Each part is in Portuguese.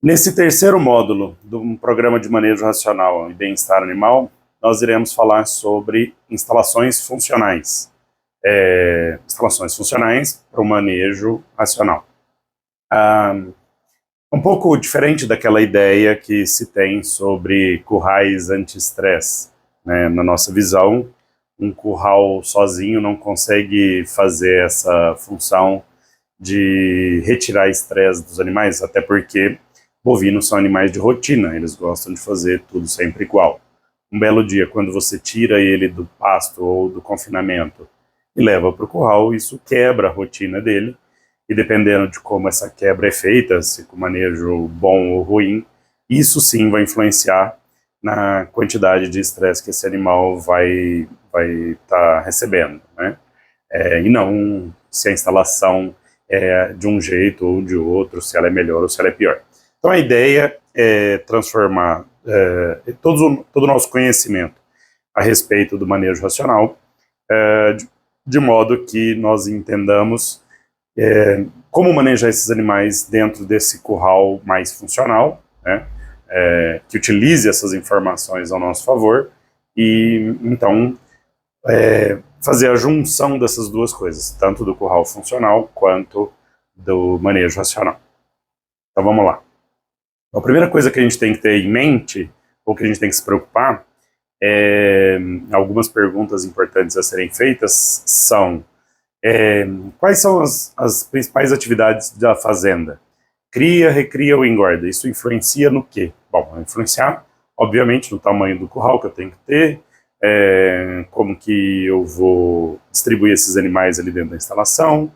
Nesse terceiro módulo do programa de manejo racional e bem-estar animal, nós iremos falar sobre instalações funcionais. Instalações funcionais para o manejo racional. Um pouco diferente daquela ideia que se tem sobre currais anti-estresse, né? Na nossa visão, um curral sozinho não consegue fazer essa função de retirar estresse dos animais, até porque bovinos são animais de rotina, eles gostam de fazer tudo sempre igual. Um belo dia, quando você tira ele do pasto ou do confinamento e leva para o curral, isso quebra a rotina dele, e dependendo de como essa quebra é feita, se com manejo bom ou ruim, isso sim vai influenciar na quantidade de estresse que esse animal vai estar recebendo, né? E não se a instalação é de um jeito ou de outro, se ela é melhor ou se ela é pior. Então a ideia é transformar todo o nosso conhecimento a respeito do manejo racional de modo que nós entendamos como manejar esses animais dentro desse curral mais funcional, né, que utilize essas informações ao nosso favor e então fazer a junção dessas duas coisas, tanto do curral funcional quanto do manejo racional. Então vamos lá. A primeira coisa que a gente tem que ter em mente, ou que a gente tem que se preocupar, algumas perguntas importantes a serem feitas são: quais são as principais atividades da fazenda? Cria, recria ou engorda? Isso influencia no quê? Bom, vai influenciar, obviamente, no tamanho do curral que eu tenho que ter, como que eu vou distribuir esses animais ali dentro da instalação,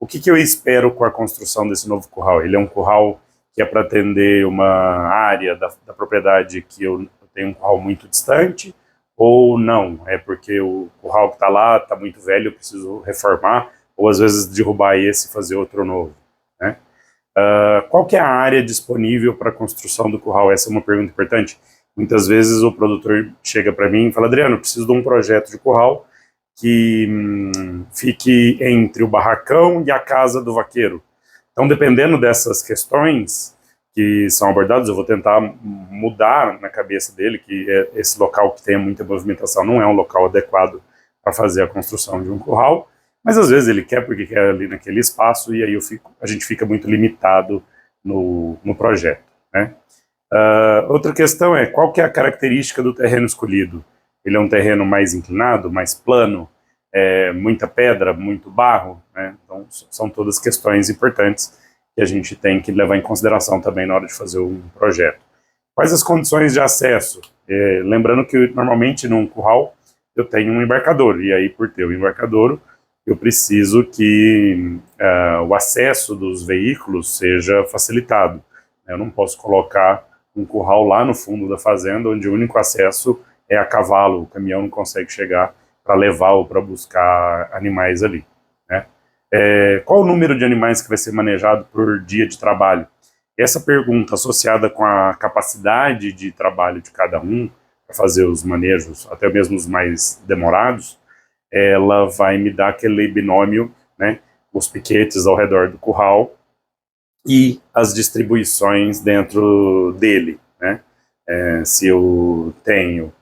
o que eu espero com a construção desse novo curral. Ele é um curral que é para atender uma área da propriedade que eu tenho um curral muito distante, ou não, é porque o curral que está lá está muito velho, eu preciso reformar, ou às vezes derrubar esse e fazer outro novo, né? Qual que é a área disponível para a construção do curral? Essa é uma pergunta importante. Muitas vezes o produtor chega para mim e fala: Adriano, eu preciso de um projeto de curral que fique entre o barracão e a casa do vaqueiro. Então, dependendo dessas questões que são abordadas, eu vou tentar mudar na cabeça dele que esse local que tenha muita movimentação não é um local adequado para fazer a construção de um curral, mas às vezes ele quer porque quer ali naquele espaço, e aí a gente fica muito limitado no projeto, né? Outra questão é: qual que é a característica do terreno escolhido? Ele é um terreno mais inclinado, mais plano, muita pedra, muito barro, né? Então são todas questões importantes que a gente tem que levar em consideração também na hora de fazer um projeto. Quais as condições de acesso? Lembrando que normalmente num curral eu tenho um embarcador, e aí por ter o embarcador eu preciso que o acesso dos veículos seja facilitado. Eu não posso colocar um curral lá no fundo da fazenda, onde o único acesso é a cavalo, o caminhão não consegue chegar para levar ou para buscar animais ali, né? Qual o número de animais que vai ser manejado por dia de trabalho? Essa pergunta, associada com a capacidade de trabalho de cada um para fazer os manejos, até mesmo os mais demorados, ela vai me dar aquele binômio, né, os piquetes ao redor do curral e as distribuições dentro dele, né? Se eu tenho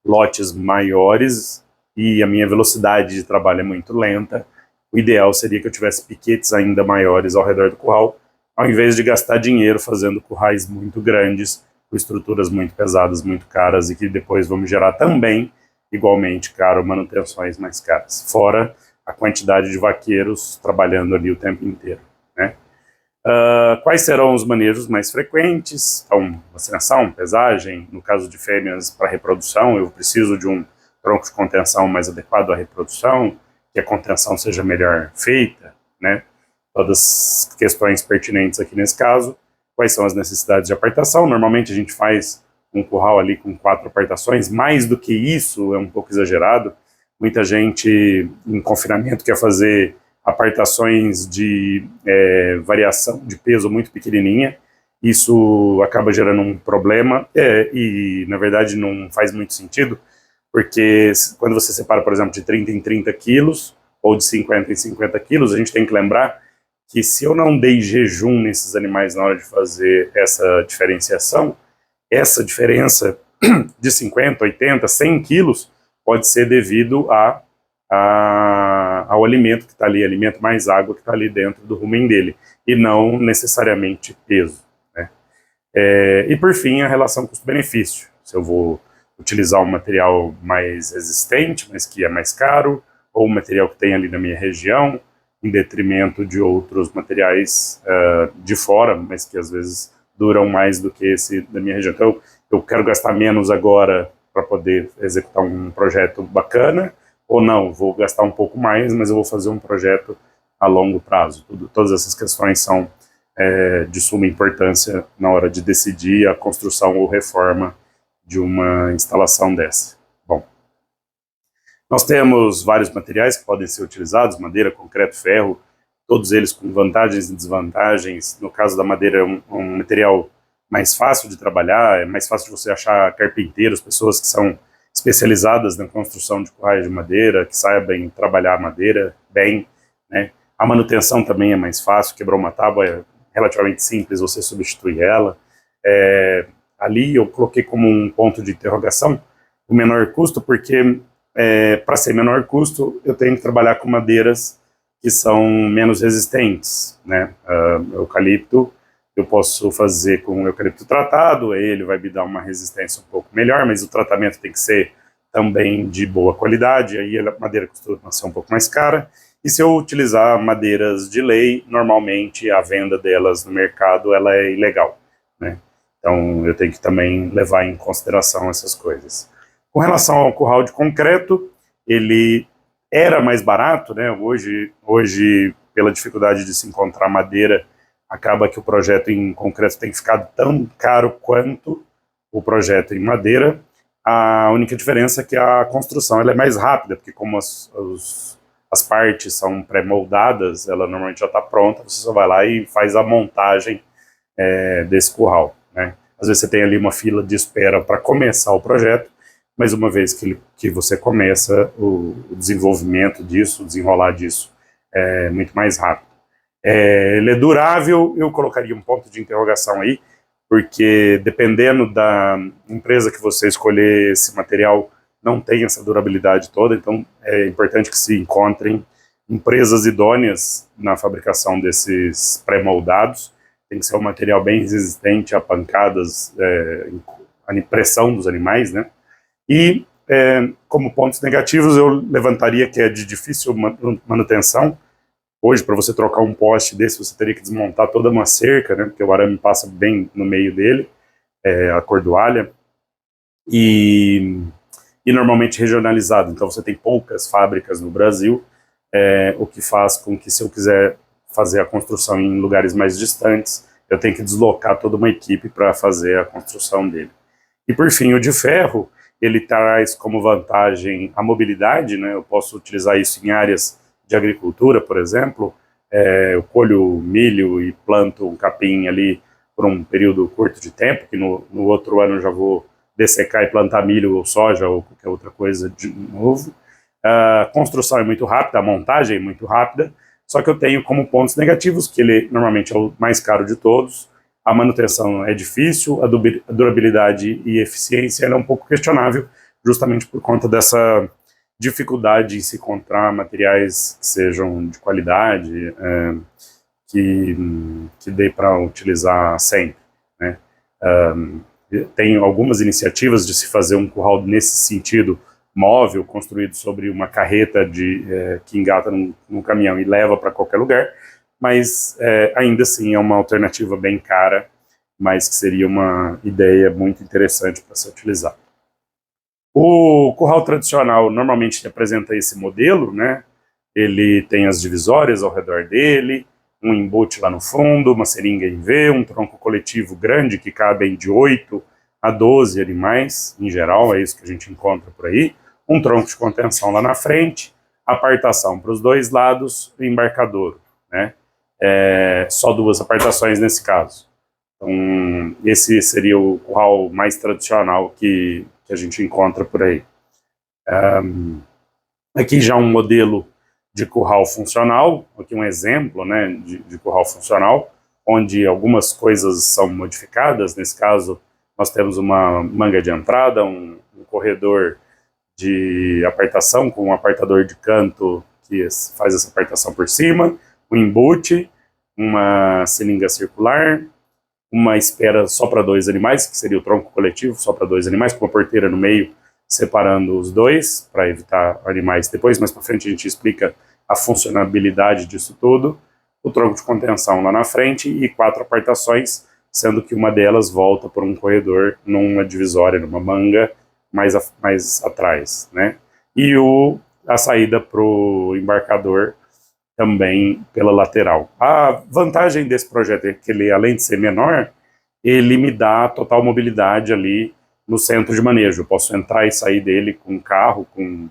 lotes maiores e a minha velocidade de trabalho é muito lenta, o ideal seria que eu tivesse piquetes ainda maiores ao redor do curral, ao invés de gastar dinheiro fazendo currais muito grandes, com estruturas muito pesadas, muito caras, e que depois vão me gerar também, igualmente caro, manutenções mais caras, fora a quantidade de vaqueiros trabalhando ali o tempo inteiro, né? Quais serão os manejos mais frequentes? Então, vacinação, pesagem, no caso de fêmeas para reprodução, eu preciso de um tronco de contenção mais adequado à reprodução, que a contenção seja melhor feita, né? Todas as questões pertinentes aqui nesse caso. Quais são as necessidades de apartação? Normalmente a gente faz um curral ali com 4 apartações, mais do que isso é um pouco exagerado. Muita gente em confinamento quer fazer apartações de variação de peso muito pequenininha. Isso acaba gerando um problema e, na verdade, não faz muito sentido, porque quando você separa, por exemplo, de 30 em 30 quilos ou de 50 em 50 quilos, a gente tem que lembrar que se eu não dei jejum nesses animais na hora de fazer essa diferenciação, essa diferença de 50, 80, 100 quilos pode ser devido ao alimento que está ali, alimento mais água que está ali dentro do rumen dele, e não necessariamente peso, né? E por fim, a relação custo-benefício. Se eu vou utilizar um material mais resistente, mas que é mais caro, ou um material que tem ali na minha região, em detrimento de outros materiais de fora, mas que às vezes duram mais do que esse da minha região. Então, eu quero gastar menos agora para poder executar um projeto bacana, ou não, vou gastar um pouco mais, mas eu vou fazer um projeto a longo prazo. Todas essas questões são de suma importância na hora de decidir a construção ou reforma de uma instalação dessa. Bom, nós temos vários materiais que podem ser utilizados, madeira, concreto, ferro, todos eles com vantagens e desvantagens. No caso da madeira, é um material mais fácil de trabalhar, é mais fácil de você achar carpinteiros, pessoas que são especializadas na construção de currais de madeira, que saibam trabalhar a madeira bem, né? A manutenção também é mais fácil, quebrou uma tábua é relativamente simples, você substitui ela. Ali eu coloquei como um ponto de interrogação o menor custo, porque para ser menor custo eu tenho que trabalhar com madeiras que são menos resistentes, né? Eucalipto, eu posso fazer com eucalipto tratado, ele vai me dar uma resistência um pouco melhor, mas o tratamento tem que ser também de boa qualidade, aí a madeira costuma ser um pouco mais cara. E se eu utilizar madeiras de lei, normalmente a venda delas no mercado ela é ilegal, né? Então eu tenho que também levar em consideração essas coisas. Com relação ao curral de concreto, ele era mais barato, né? Hoje, pela dificuldade de se encontrar madeira, acaba que o projeto em concreto tem ficado tão caro quanto o projeto em madeira. A única diferença é que a construção ela é mais rápida, porque como as partes são pré-moldadas, ela normalmente já está pronta, você só vai lá e faz a montagem desse curral, né? Às vezes você tem ali uma fila de espera para começar o projeto, mas uma vez que você começa o desenvolvimento disso, o desenrolar disso, é muito mais rápido. Ele é durável, eu colocaria um ponto de interrogação aí, porque dependendo da empresa que você escolher, esse material não tem essa durabilidade toda, então é importante que se encontrem empresas idôneas na fabricação desses pré-moldados. Tem que ser um material bem resistente a pancadas, a pressão dos animais, né? E como pontos negativos eu levantaria que é de difícil manutenção. Hoje, para você trocar um poste desse, você teria que desmontar toda uma cerca, né, porque o arame passa bem no meio dele, a cordoalha, e normalmente regionalizado. Então você tem poucas fábricas no Brasil, o que faz com que, se eu quiser fazer a construção em lugares mais distantes, eu tenho que deslocar toda uma equipe para fazer a construção dele. E por fim, o de ferro, ele traz como vantagem a mobilidade, né? Eu posso utilizar isso em áreas de agricultura, por exemplo. Eu colho milho e planto um capim ali por um período curto de tempo, que no outro ano eu já vou dessecar e plantar milho ou soja ou qualquer outra coisa de novo. A construção é muito rápida, a montagem é muito rápida, só que eu tenho como pontos negativos que ele normalmente é o mais caro de todos, a manutenção é difícil, a durabilidade e eficiência é um pouco questionável, justamente por conta dessa dificuldade em se encontrar materiais que sejam de qualidade, que dê para utilizar sempre, né? Tem algumas iniciativas de se fazer um curral nesse sentido, móvel, construído sobre uma carreta que engata num caminhão e leva para qualquer lugar, mas ainda assim é uma alternativa bem cara, mas que seria uma ideia muito interessante para ser utilizada. O curral tradicional normalmente apresenta esse modelo, né? Ele tem as divisórias ao redor dele, um embute lá no fundo, uma seringa em V, um tronco coletivo grande que cabem de 8 a 12 animais, em geral, é isso que a gente encontra por aí, um tronco de contenção lá na frente, apartação para os dois lados e embarcadouro, né? Só 2 apartações nesse caso. Então, esse seria o curral mais tradicional que a gente encontra por aí. Aqui já um modelo de curral funcional, aqui um exemplo, né, de curral funcional, onde algumas coisas são modificadas. Nesse caso, nós temos uma manga de entrada, um corredor de apartação com um apartador de canto que faz essa apartação por cima, um embute, uma seringa circular, uma espera só para 2 animais, que seria o tronco coletivo, só para 2 animais, com uma porteira no meio, separando os dois, para evitar animais depois. Mais para frente a gente explica a funcionalidade disso tudo. O tronco de contenção lá na frente e 4 apartações, sendo que uma delas volta por um corredor numa divisória, numa manga, mais atrás, né? E a saída para o embarcador também pela lateral. A vantagem desse projeto é que ele, além de ser menor, ele me dá total mobilidade ali no centro de manejo. Eu posso entrar e sair dele com carro, com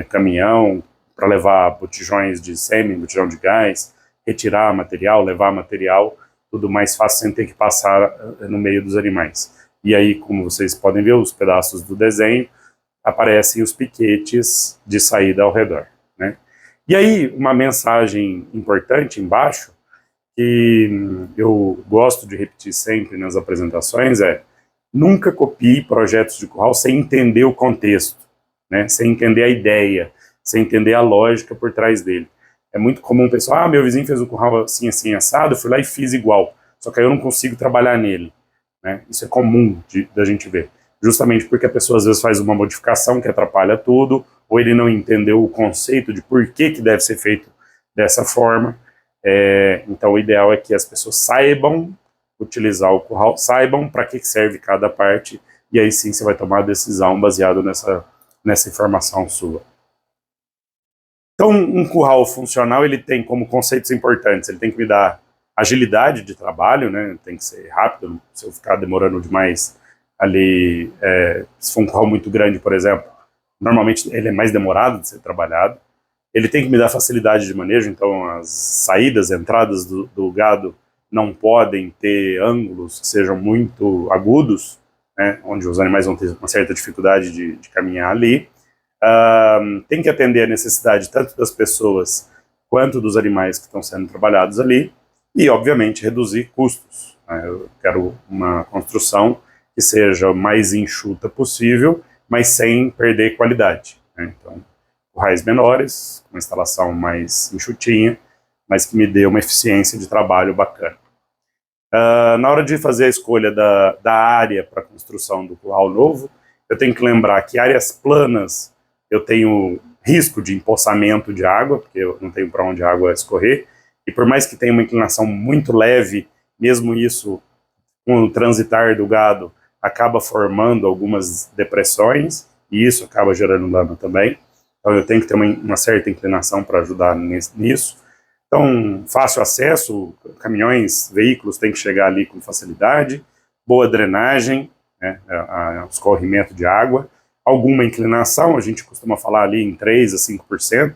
caminhão, para levar botijões de sêmen, botijão de gás, retirar material, levar material, tudo mais fácil sem ter que passar no meio dos animais. E aí, como vocês podem ver, os pedaços do desenho, aparecem os piquetes de saída ao redor, né? E aí, uma mensagem importante embaixo, que eu gosto de repetir sempre nas apresentações, é: nunca copie projetos de curral sem entender o contexto, né? Sem entender a ideia, sem entender a lógica por trás dele. É muito comum o pessoal, meu vizinho fez um curral assim, assim, assado, eu fui lá e fiz igual, só que aí eu não consigo trabalhar nele, né? Isso é comum da gente ver, justamente porque a pessoa às vezes faz uma modificação que atrapalha tudo, ou ele não entendeu o conceito de por que deve ser feito dessa forma. Então o ideal é que as pessoas saibam utilizar o curral, saibam para que serve cada parte, e aí sim você vai tomar a decisão baseado nessa informação sua. Então, um curral funcional, ele tem como conceitos importantes, ele tem que me dar agilidade de trabalho, né? Tem que ser rápido, se eu ficar demorando demais ali, se for um curral muito grande, por exemplo, normalmente ele é mais demorado de ser trabalhado. Ele tem que me dar facilidade de manejo, então as saídas, entradas do gado não podem ter ângulos que sejam muito agudos, né? Onde os animais vão ter uma certa dificuldade de caminhar ali. Tem que atender a necessidade tanto das pessoas quanto dos animais que estão sendo trabalhados ali e, obviamente, reduzir custos, né? Eu quero uma construção que seja mais enxuta possível, mas sem perder qualidade, né? Então, currais menores, uma instalação mais enxutinha, mas que me dê uma eficiência de trabalho bacana. Na hora de fazer a escolha da área para a construção do curral novo, eu tenho que lembrar que áreas planas eu tenho risco de empoçamento de água, porque eu não tenho para onde a água escorrer, e por mais que tenha uma inclinação muito leve, mesmo isso, com o transitar do gado, acaba formando algumas depressões, e isso acaba gerando lama também. Então eu tenho que ter uma certa inclinação para ajudar nisso. Então, fácil acesso, caminhões, veículos têm que chegar ali com facilidade, boa drenagem, né, escorrimento de água, alguma inclinação, a gente costuma falar ali em 3 a 5%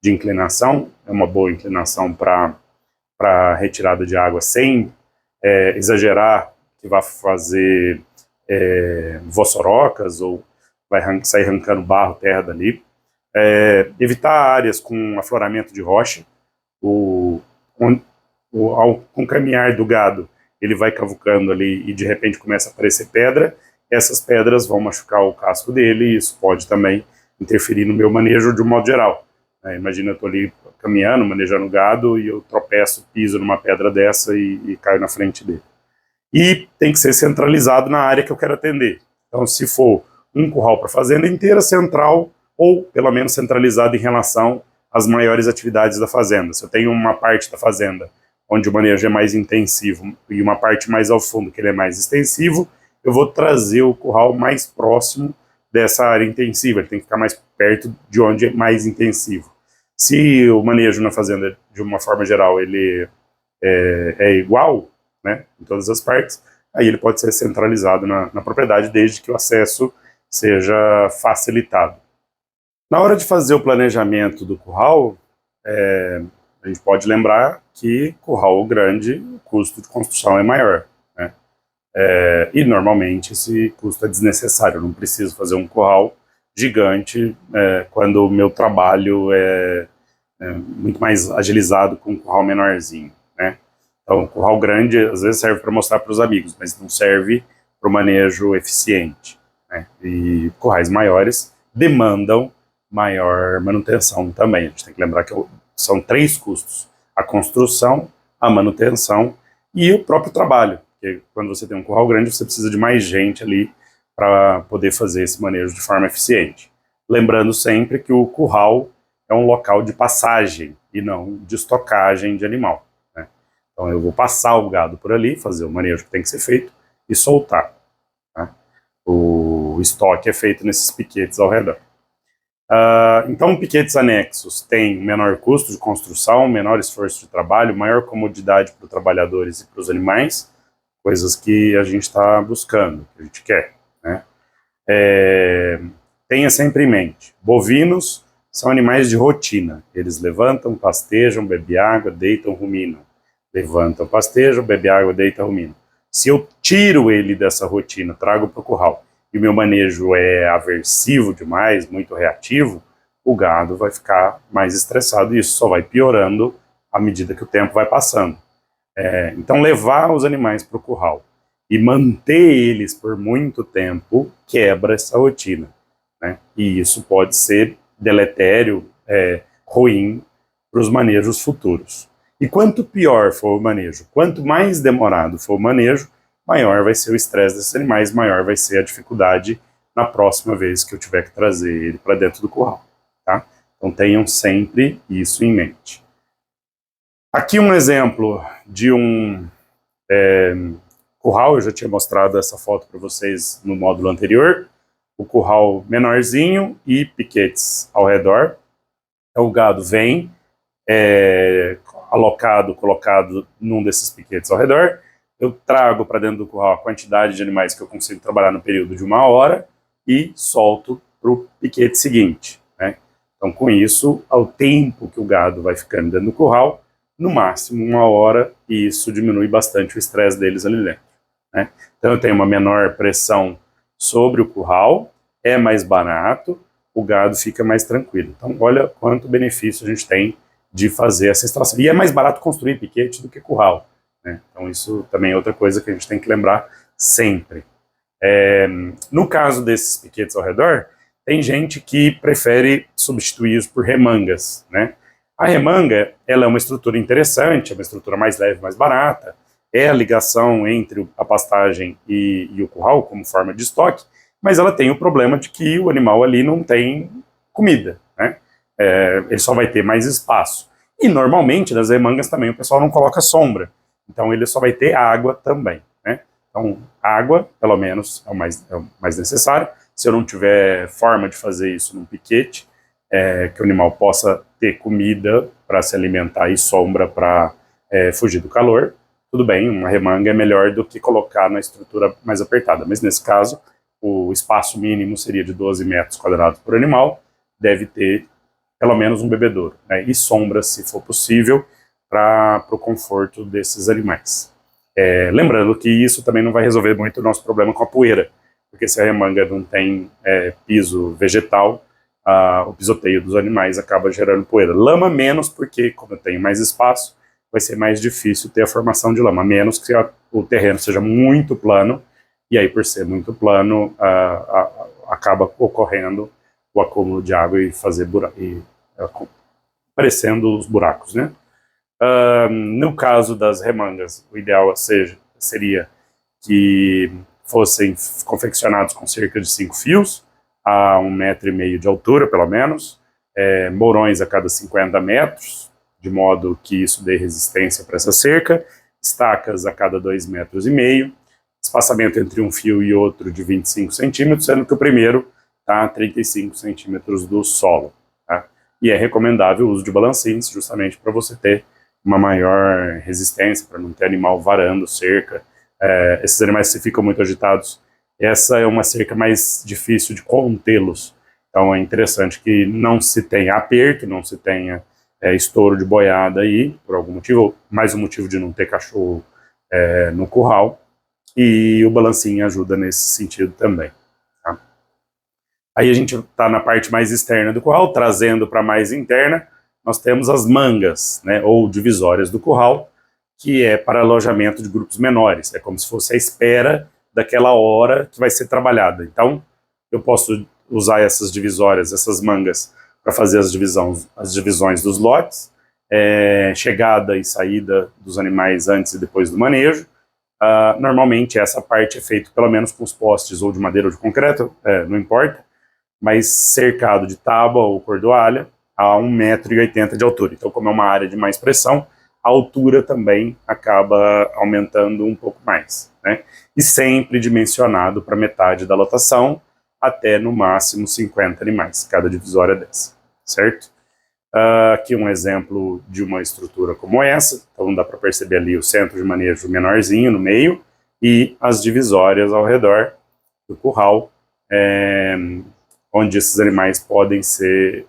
de inclinação, é uma boa inclinação para retirada de água, sem exagerar que vai fazer vossorocas ou vai sair arrancando barro, terra dali. Evitar áreas com afloramento de rocha, com o caminhar do gado, ele vai cavucando ali e de repente começa a aparecer pedra, essas pedras vão machucar o casco dele e isso pode também interferir no meu manejo de um modo geral. Imagina, eu estou ali caminhando, manejando gado e eu tropeço, piso numa pedra dessa e caio na frente dele. E tem que ser centralizado na área que eu quero atender. Então, se for um curral para a fazenda inteira, central, ou pelo menos centralizado em relação às maiores atividades da fazenda. Se eu tenho uma parte da fazenda onde o manejo é mais intensivo e uma parte mais ao fundo que ele é mais extensivo, eu vou trazer o curral mais próximo dessa área intensiva, ele tem que ficar mais perto de onde é mais intensivo. Se o manejo na fazenda, de uma forma geral, ele é igual, né, em todas as partes, aí ele pode ser centralizado na propriedade, desde que o acesso seja facilitado. Na hora de fazer o planejamento do curral, a gente pode lembrar que curral grande, o custo de construção é maior, né? E normalmente esse custo é desnecessário, eu não preciso fazer um curral gigante quando o meu trabalho muito mais agilizado com um curral menorzinho, né? Então, o curral grande às vezes serve para mostrar para os amigos, mas não serve para o manejo eficiente, né? E currais maiores demandam maior manutenção também. A gente tem que lembrar que são 3 custos: a construção, a manutenção e o próprio trabalho. Porque quando você tem um curral grande, você precisa de mais gente ali para poder fazer esse manejo de forma eficiente. Lembrando sempre que o curral é um local de passagem e não de estocagem de animal, né? Então eu vou passar o gado por ali, fazer o manejo que tem que ser feito e soltar, né? O estoque é feito nesses piquetes ao redor. Então, piquetes anexos têm menor custo de construção, menor esforço de trabalho, maior comodidade para os trabalhadores e para os animais, coisas que a gente está buscando, que a gente quer, né? Tenha sempre em mente, bovinos são animais de rotina. Eles levantam, pastejam, bebem água, deitam, ruminam. Levantam, pastejam, bebem água, deitam, ruminam. Se eu tiro ele dessa rotina, trago para o curral, e o meu manejo é aversivo demais, muito reativo, o gado vai ficar mais estressado e isso só vai piorando à medida que o tempo vai passando. Então levar os animais para o curral e manter eles por muito tempo quebra essa rotina, né? E isso pode ser deletério, ruim para os manejos futuros. E quanto pior for o manejo, quanto mais demorado for o manejo, maior vai ser o estresse desses animais, maior vai ser a dificuldade na próxima vez que eu tiver que trazer ele para dentro do curral, tá? Então tenham sempre isso em mente. Aqui um exemplo de um curral, eu já tinha mostrado essa foto para vocês no módulo anterior, o curral menorzinho e piquetes ao redor. Então o gado vem alocado, colocado num desses piquetes ao redor, eu trago para dentro do curral a quantidade de animais que eu consigo trabalhar no período de 1 hora e solto para o piquete seguinte, né? Então com isso, ao tempo que o gado vai ficando dentro do curral, no máximo 1 hora, e isso diminui bastante o estresse deles ali dentro, né? Então eu tenho uma menor pressão sobre o curral, é mais barato, o gado fica mais tranquilo. Então olha quanto benefício a gente tem de fazer essa extração. E é mais barato construir piquete do que curral, né? Então isso também é outra coisa que a gente tem que lembrar sempre. No caso desses piquetes ao redor, tem gente que prefere substituí-los por remangas, né? A remanga, ela é uma estrutura interessante, é uma estrutura mais leve, mais barata, é a ligação entre a pastagem e o curral como forma de estoque, mas ela tem o problema de que o animal ali não tem comida, né? Ele só vai ter mais espaço. E normalmente nas remangas também o pessoal não coloca sombra, então ele só vai ter água também, né? Então água, pelo menos, é o mais necessário. Se eu não tiver forma de fazer isso num piquete, que o animal possa ter comida para se alimentar e sombra para fugir do calor, tudo bem, uma remanga é melhor do que colocar na estrutura mais apertada, mas nesse caso o espaço mínimo seria de 12 metros quadrados por animal, deve ter pelo menos um bebedouro, né? E sombra, se for possível, para o conforto desses animais. Lembrando que isso também não vai resolver muito o nosso problema com a poeira, porque se a remanga não tem piso vegetal, o pisoteio dos animais acaba gerando poeira. Lama menos, porque como eu tenho mais espaço, vai ser mais difícil ter a formação de lama, a menos que o terreno seja muito plano, e aí por ser muito plano, acaba ocorrendo o acúmulo de água e fazer aparecendo os buracos, né? No caso das remangas, o ideal seria que fossem confeccionados com cerca de 5 fios, a 1,5 m de altura, pelo menos, mourões a cada 50 metros, de modo que isso dê resistência para essa cerca, estacas a cada 2,5 metros, espaçamento entre um fio e outro de 25 centímetros, sendo que o primeiro está a 35 centímetros do solo, tá? E é recomendável o uso de balancins, justamente para você ter uma maior resistência, para não ter animal varando cerca. Esses animais que ficam muito agitados, essa é uma cerca mais difícil de contê-los. Então é interessante que não se tenha aperto, não se tenha estouro de boiada aí, por algum motivo, mais um motivo de não ter cachorro no curral, e o balancinho ajuda nesse sentido também, tá? Aí a gente está na parte mais externa do curral, trazendo para mais interna. nós temos as mangas, né, ou divisórias do curral, que é para alojamento de grupos menores. É como se fosse a espera daquela hora que vai ser trabalhada. Então, eu posso usar essas divisórias, essas mangas, para fazer as divisões dos lotes, chegada e saída dos animais antes e depois do manejo. Normalmente essa parte é feita pelo menos com os postes ou de madeira ou de concreto, não importa, mas cercado de tábua ou cordoalha a 1,80 m de altura. Então, como é uma área de mais pressão, a altura também acaba aumentando um pouco mais, né? E sempre dimensionado para metade da lotação, até no máximo 50 animais, cada divisória dessa, certo? Aqui um exemplo de uma estrutura como essa, então dá para perceber ali o centro de manejo menorzinho no meio e as divisórias ao redor do curral, onde esses animais podem ser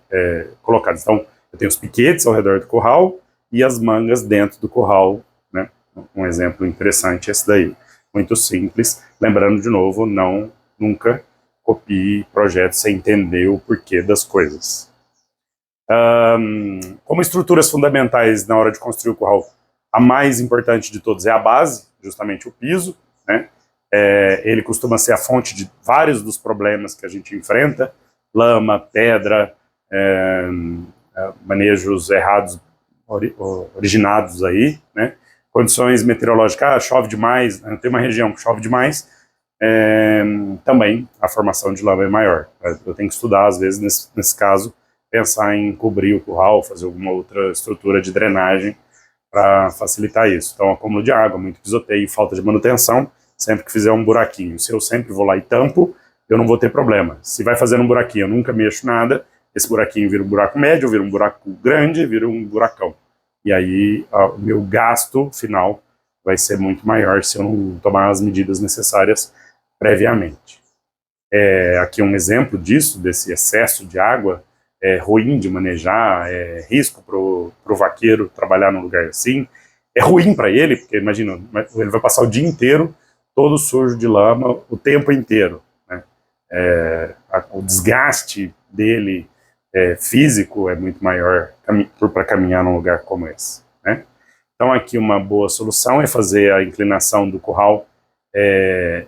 colocados. Então, eu tenho os piquetes ao redor do curral e as mangas dentro do curral, né? Um exemplo interessante esse daí, muito simples. Lembrando de novo, nunca copie projetos sem entender o porquê das coisas. Como estruturas fundamentais na hora de construir o curral, a mais importante de todas é a base, justamente o piso, né? Ele costuma ser a fonte de vários dos problemas que a gente enfrenta: lama, pedra, manejos errados originados aí, né? Condições meteorológicas, chove demais, né? Tem uma região que chove demais, também a formação de lama é maior. Eu tenho que estudar, às vezes, nesse caso, pensar em cobrir o curral, fazer alguma outra estrutura de drenagem para facilitar isso. Então, acúmulo de água, muito pisoteio, falta de manutenção, sempre que fizer um buraquinho. Se eu sempre vou lá e tampo, eu não vou ter problema. Se vai fazendo um buraquinho, eu nunca mexo nada, esse buraquinho vira um buraco médio, vira um buraco grande, vira um buracão. E aí, o meu gasto final vai ser muito maior se eu não tomar as medidas necessárias previamente. Aqui um exemplo disso, desse excesso de água, ruim de manejar, risco para o vaqueiro trabalhar num lugar assim. É ruim para ele, porque imagina, ele vai passar o dia inteiro todo sujo de lama o tempo inteiro, né? O desgaste dele físico é muito maior para caminhar num lugar como esse, né? Então aqui uma boa solução é fazer a inclinação do curral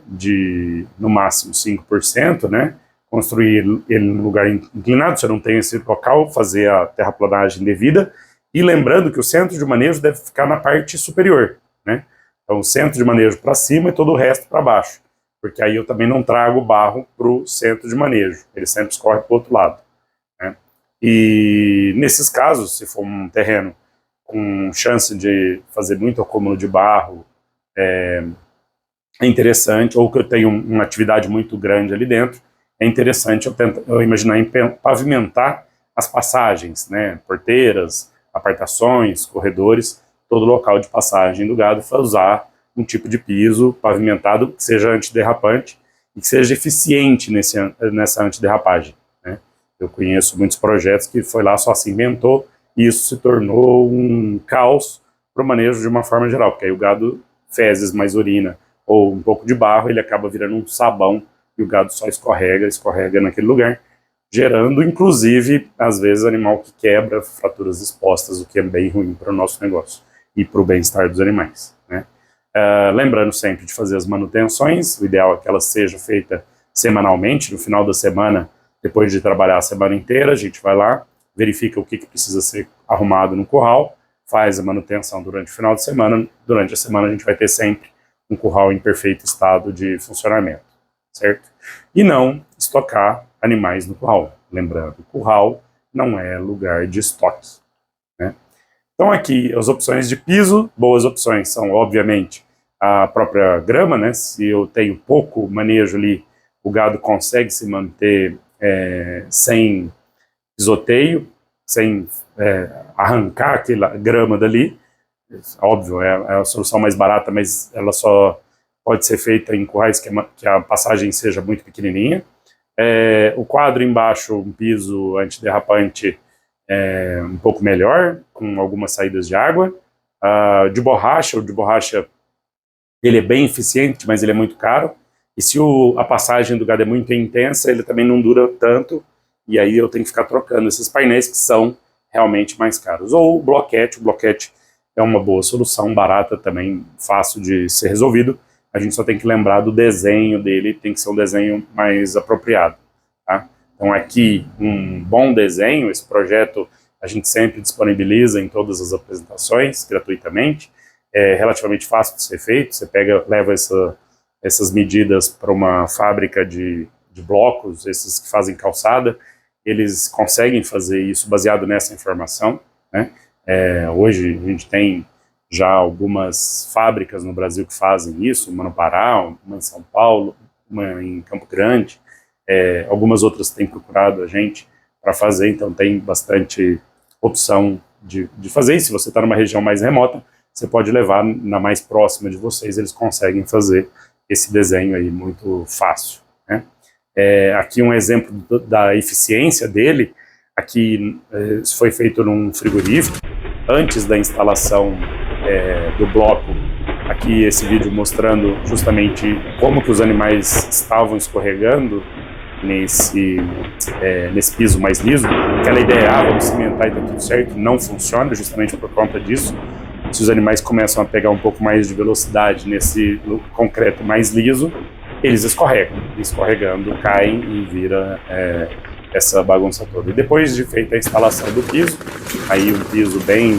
de no máximo 5%, né? Construir ele num lugar inclinado, se eu não tenho esse local, fazer a terraplanagem devida, e lembrando que o centro de manejo deve ficar na parte superior, né? Então o centro de manejo para cima e todo o resto para baixo, porque aí eu também não trago barro para o centro de manejo, ele sempre escorre para o outro lado, né? E nesses casos, se for um terreno com chance de fazer muito acúmulo de barro, é interessante, ou que eu tenho uma atividade muito grande ali dentro, é interessante eu imaginar em pavimentar as passagens, né, porteiras, apartações, corredores, todo local de passagem do gado, para usar um tipo de piso pavimentado que seja antiderrapante e que seja eficiente nessa antiderrapagem, né. Eu conheço muitos projetos que foi lá, só se inventou, e isso se tornou um caos para o manejo de uma forma geral, porque aí o gado fezes mais urina ou um pouco de barro, ele acaba virando um sabão e o gado só escorrega naquele lugar, gerando, inclusive, às vezes, animal que quebra, fraturas expostas, o que é bem ruim para o nosso negócio e para o bem-estar dos animais, né? Lembrando sempre de fazer as manutenções, o ideal é que ela seja feita semanalmente, no final da semana, depois de trabalhar a semana inteira, a gente vai lá, verifica o que precisa ser arrumado no curral, faz a manutenção durante o final de semana, durante a semana a gente vai ter sempre um curral em perfeito estado de funcionamento, certo? E não estocar animais no curral. Lembrando, curral não é lugar de estoque, né? Então aqui as opções de piso, boas opções são obviamente a própria grama, né? Se eu tenho pouco manejo ali, o gado consegue se manter sem pisoteio, sem arrancar aquela grama dali. Óbvio, é a solução mais barata, mas ela só pode ser feita em currais que a passagem seja muito pequenininha. O quadro embaixo, um piso antiderrapante um pouco melhor, com algumas saídas de água. O de borracha, ele é bem eficiente, mas ele é muito caro. E se a passagem do gado é muito intensa, ele também não dura tanto, e aí eu tenho que ficar trocando esses painéis que são realmente mais caros. Ou o bloquete é uma boa solução, barata também, fácil de ser resolvido. A gente só tem que lembrar do desenho dele, tem que ser um desenho mais apropriado, tá? Então aqui, um bom desenho, esse projeto a gente sempre disponibiliza em todas as apresentações, gratuitamente, é relativamente fácil de ser feito, você leva essas medidas para uma fábrica de blocos, esses que fazem calçada, eles conseguem fazer isso baseado nessa informação, né? Hoje a gente tem já algumas fábricas no Brasil que fazem isso, uma no Pará, uma em São Paulo, uma em Campo Grande, algumas outras têm procurado a gente para fazer, então tem bastante opção de fazer isso. Se você está numa região mais remota, você pode levar na mais próxima de vocês, eles conseguem fazer esse desenho aí muito fácil, né? Aqui um exemplo da eficiência dele, aqui isso foi feito num frigorífico, antes da instalação do bloco, aqui esse vídeo mostrando justamente como que os animais estavam escorregando nesse piso mais liso. Aquela ideia, vamos cimentar e tá tudo certo, não funciona justamente por conta disso. Se os animais começam a pegar um pouco mais de velocidade nesse concreto mais liso, eles escorregam, escorregando, caem e vira essa bagunça toda. E depois de feita a instalação do piso, aí um piso bem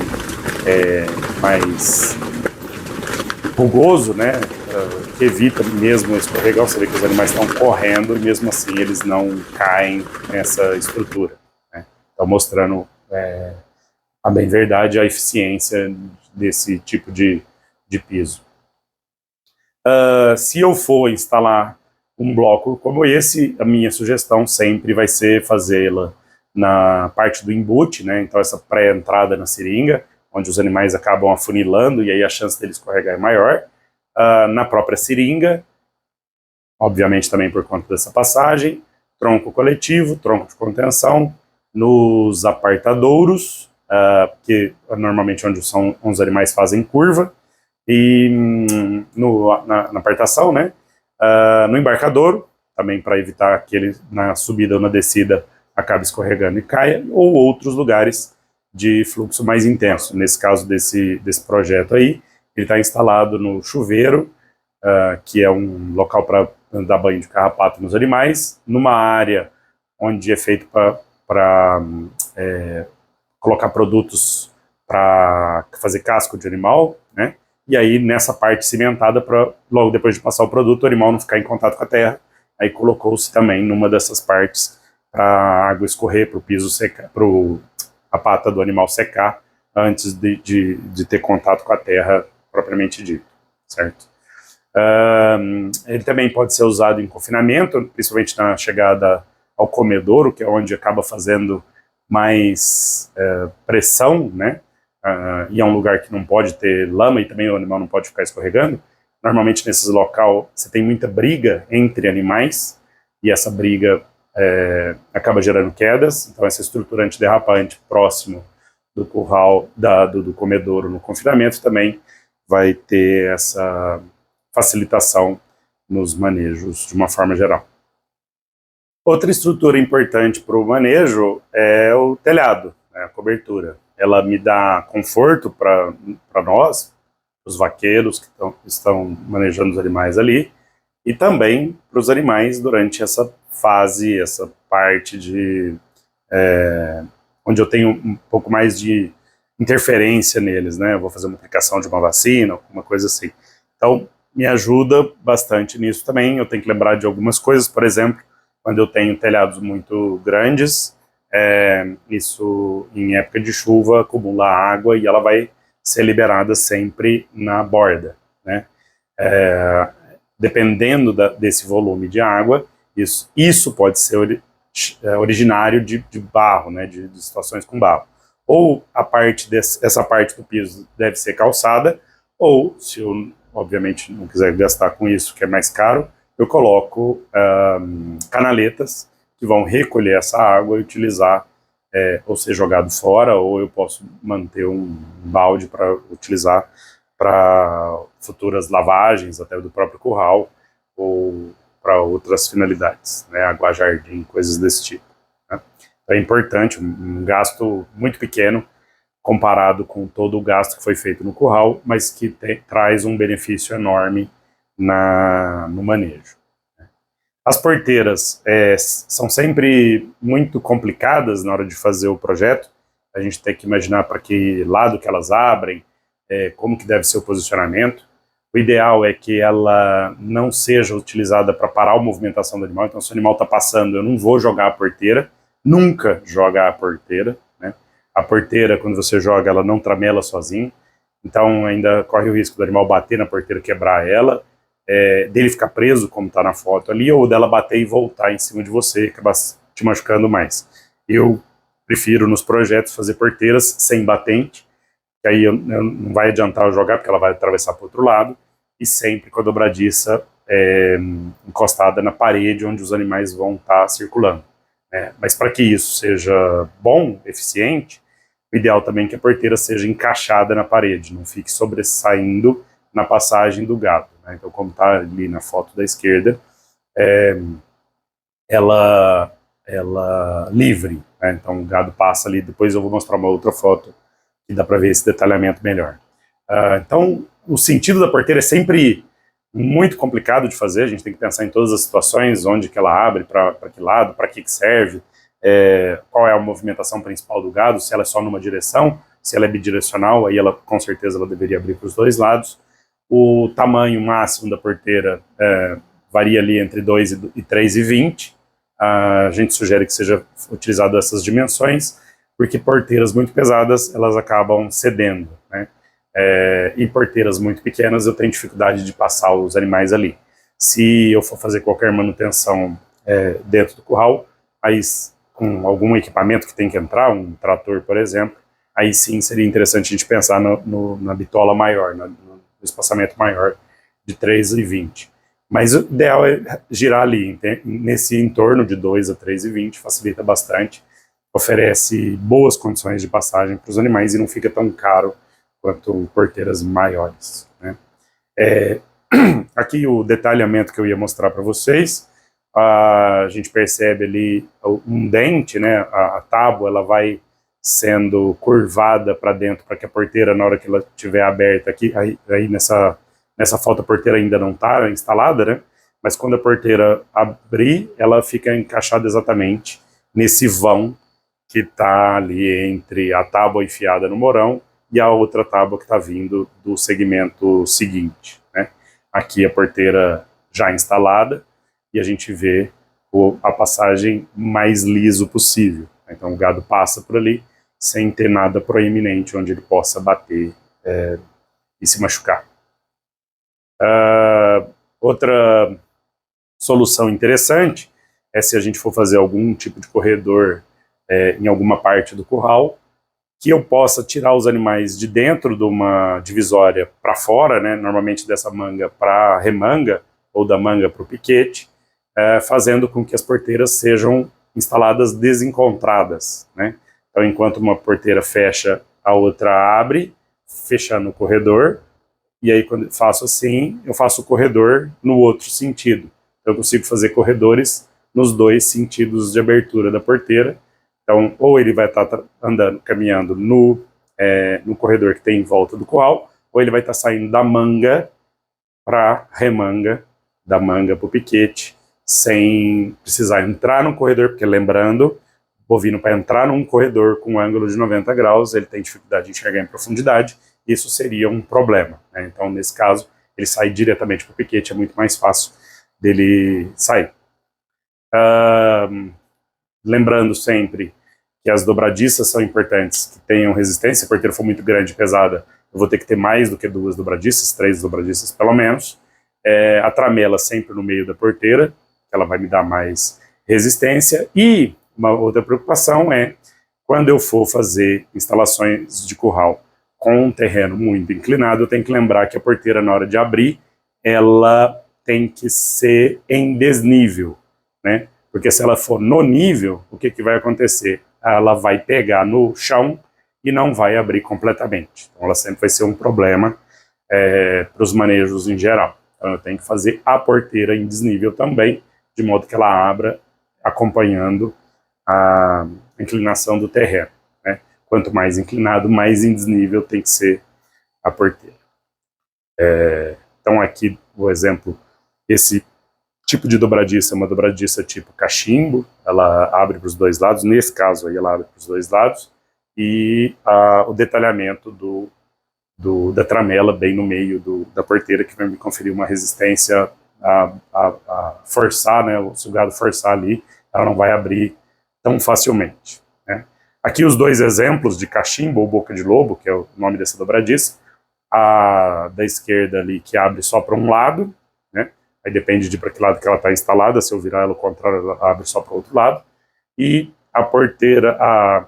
mais rugoso, né, que evita mesmo escorregar, você vê que os animais estão correndo e mesmo assim eles não caem nessa estrutura, né? Então mostrando, a bem verdade, a eficiência desse tipo de piso. Se eu for instalar um bloco como esse, a minha sugestão sempre vai ser fazê-la na parte do embute, né? Então essa pré-entrada na seringa, onde os animais acabam afunilando e aí a chance deles escorregar é maior. Na própria seringa, obviamente também por conta dessa passagem, tronco coletivo, tronco de contenção, nos apartadouros, que normalmente onde os animais fazem curva, e na apartação, né? No embarcadouro, também para evitar que ele na subida ou na descida acabe escorregando e caia, ou outros lugares de fluxo mais intenso. Nesse caso desse projeto aí, ele está instalado no chuveiro, que é um local para dar banho de carrapato nos animais, numa área onde é feito para colocar produtos para fazer casco de animal, né? E aí nessa parte cimentada, para logo depois de passar o produto, o animal não ficar em contato com a terra, aí colocou-se também numa dessas partes para a água escorrer, para o piso secar, para a pata do animal secar, antes de ter contato com a terra propriamente dito, certo? Ele também pode ser usado em confinamento, principalmente na chegada ao comedouro, que é onde acaba fazendo mais pressão, né? E é um lugar que não pode ter lama e também o animal não pode ficar escorregando. Normalmente nesses locais você tem muita briga entre animais e essa briga acaba gerando quedas. Então essa estrutura antiderrapante próximo do curral, do comedouro no confinamento também vai ter essa facilitação nos manejos de uma forma geral. Outra estrutura importante para o manejo é o telhado, né, a cobertura. Ela me dá conforto para nós, os vaqueiros que estão manejando os animais ali, e também para os animais durante essa fase, essa parte onde eu tenho um pouco mais de interferência neles, né? Eu vou fazer uma aplicação de uma vacina, alguma coisa assim. Então, me ajuda bastante nisso também. Eu tenho que lembrar de algumas coisas, por exemplo, quando eu tenho telhados muito grandes, isso em época de chuva acumula água e ela vai ser liberada sempre na borda, né? Dependendo desse volume de água, isso pode ser originário de barro, né? De situações com barro. Ou essa parte do piso deve ser calçada, ou se eu obviamente não quiser gastar com isso, que é mais caro, eu coloco canaletas que vão recolher essa água e utilizar, ou ser jogado fora, ou eu posso manter um balde para utilizar para futuras lavagens, até do próprio curral, ou para outras finalidades, né, aguar jardim, coisas desse tipo, né? É importante, um gasto muito pequeno comparado com todo o gasto que foi feito no curral, mas que traz um benefício enorme no manejo. As porteiras são sempre muito complicadas na hora de fazer o projeto. A gente tem que imaginar para que lado que elas abrem, como que deve ser o posicionamento. O ideal é que ela não seja utilizada para parar a movimentação do animal. Então, se o animal está passando, eu não vou jogar a porteira, nunca jogar a porteira, né? A porteira, quando você joga, ela não tramela sozinha, então ainda corre o risco do animal bater na porteira, quebrar ela, dele ficar preso, como está na foto ali, ou dela bater e voltar em cima de você e acabar te machucando mais. Eu prefiro, nos projetos, fazer porteiras sem batente, que aí não vai adiantar eu jogar, porque ela vai atravessar para o outro lado, e sempre com a dobradiça encostada na parede, onde os animais vão estar circulando. Mas para que isso seja bom, eficiente, o ideal também é que a porteira seja encaixada na parede, não fique sobressaindo na passagem do gado. Então, como está ali na foto da esquerda, ela livre, então o gado passa ali, depois eu vou mostrar uma outra foto que dá para ver esse detalhamento melhor. Então, o sentido da porteira é sempre muito complicado de fazer, a gente tem que pensar em todas as situações, onde que ela abre, para que lado, para que serve, qual é a movimentação principal do gado, se ela é só numa direção, se ela é bidirecional, aí ela com certeza ela deveria abrir para os dois lados. O tamanho máximo da porteira varia ali entre 2 e 3,20. A gente sugere que seja utilizado essas dimensões, porque porteiras muito pesadas, elas acabam cedendo, né? E porteiras muito pequenas, eu tenho dificuldade de passar os animais ali. Se eu for fazer qualquer manutenção dentro do curral, aí com algum equipamento que tem que entrar, um trator, por exemplo, aí sim seria interessante a gente pensar na bitola maior, no espaçamento maior de 3,20. Mas o ideal é girar ali, nesse entorno de 2 a 3,20, facilita bastante, oferece boas condições de passagem para os animais e não fica tão caro quanto porteiras maiores, né? Aqui o detalhamento que eu ia mostrar para vocês, a gente percebe ali um dente, né? A tábua ela vai sendo curvada para dentro para que a porteira, na hora que ela estiver aberta aqui, aí nessa foto a porteira ainda não está instalada, né? Mas quando a porteira abrir, ela fica encaixada exatamente nesse vão que está ali entre a tábua enfiada no morão e a outra tábua que está vindo do segmento seguinte, né? Aqui a porteira já instalada e a gente vê a passagem mais liso possível. Então o gado passa por ali sem ter nada proeminente onde ele possa bater e se machucar. Outra solução interessante é se a gente for fazer algum tipo de corredor em alguma parte do curral, que eu possa tirar os animais de dentro de uma divisória para fora, né, normalmente dessa manga para a remanga, ou da manga para o piquete, fazendo com que as porteiras sejam instaladas desencontradas, né? Então, enquanto uma porteira fecha, a outra abre, fechando o corredor, e aí quando eu faço assim, eu faço o corredor no outro sentido. Então, eu consigo fazer corredores nos dois sentidos de abertura da porteira. Então, ou ele vai estar andando, caminhando no corredor que tem em volta do curral, ou ele vai estar saindo da manga para remanga, da manga para o piquete, sem precisar entrar no corredor, porque lembrando, o bovino para entrar num corredor com um ângulo de 90 graus, ele tem dificuldade de enxergar em profundidade, isso seria um problema, né? Então, nesse caso, ele sai diretamente para o piquete, é muito mais fácil dele sair. Lembrando sempre que as dobradiças são importantes, que tenham resistência. Se a porteira for muito grande e pesada, eu vou ter que ter mais do que 2 dobradiças, 3 dobradiças pelo menos. A tramela sempre no meio da porteira, que ela vai me dar mais resistência. E uma outra preocupação é, quando eu for fazer instalações de curral com um terreno muito inclinado, eu tenho que lembrar que a porteira, na hora de abrir, ela tem que ser em desnível, né? Porque se ela for no nível, o que vai acontecer? Ela vai pegar no chão e não vai abrir completamente. Então ela sempre vai ser um problema para os manejos em geral. Então eu tenho que fazer a porteira em desnível também, de modo que ela abra acompanhando a inclinação do terreno, né? Quanto mais inclinado, mais em desnível tem que ser a porteira. Então aqui o exemplo, esse tipo de dobradiça é uma dobradiça tipo cachimbo, ela abre para os dois lados, nesse caso aí ela abre para os dois lados, e o detalhamento da tramela bem no meio da porteira, que vai me conferir uma resistência a forçar, né, se o gado forçar ali, ela não vai abrir tão facilmente, né. Aqui os dois exemplos de cachimbo ou boca de lobo, que é o nome dessa dobradiça, a da esquerda ali que abre só para um lado, né, aí depende de para que lado que ela está instalada, se eu virar ela ao contrário, ela abre só para o outro lado, e a porteira, a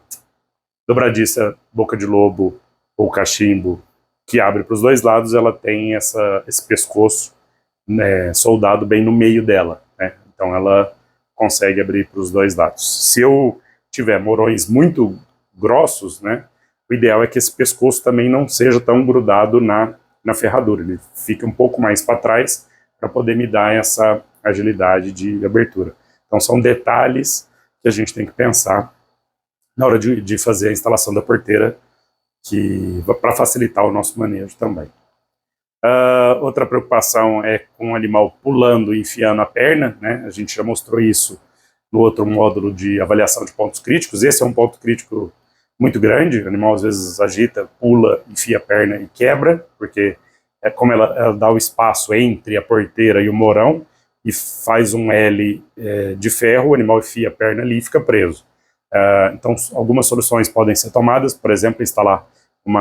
dobradiça boca de lobo ou cachimbo, que abre para os dois lados, ela tem esse pescoço, né, soldado bem no meio dela, né, então ela consegue abrir para os dois lados. Se eu tiver morões muito grossos, né, o ideal é que esse pescoço também não seja tão grudado na ferradura, ele fica um pouco mais para trás para poder me dar essa agilidade de abertura. Então são detalhes que a gente tem que pensar na hora de fazer a instalação da porteira, para facilitar o nosso manejo também. Outra preocupação é com o animal pulando e enfiando a perna, né? A gente já mostrou isso no outro módulo de avaliação de pontos críticos. Esse é um ponto crítico muito grande, o animal às vezes agita, pula, enfia a perna e quebra, porque como ela dá o espaço entre a porteira e o morão, e faz um L de ferro, o animal enfia a perna ali e fica preso. Então algumas soluções podem ser tomadas, por exemplo, instalar um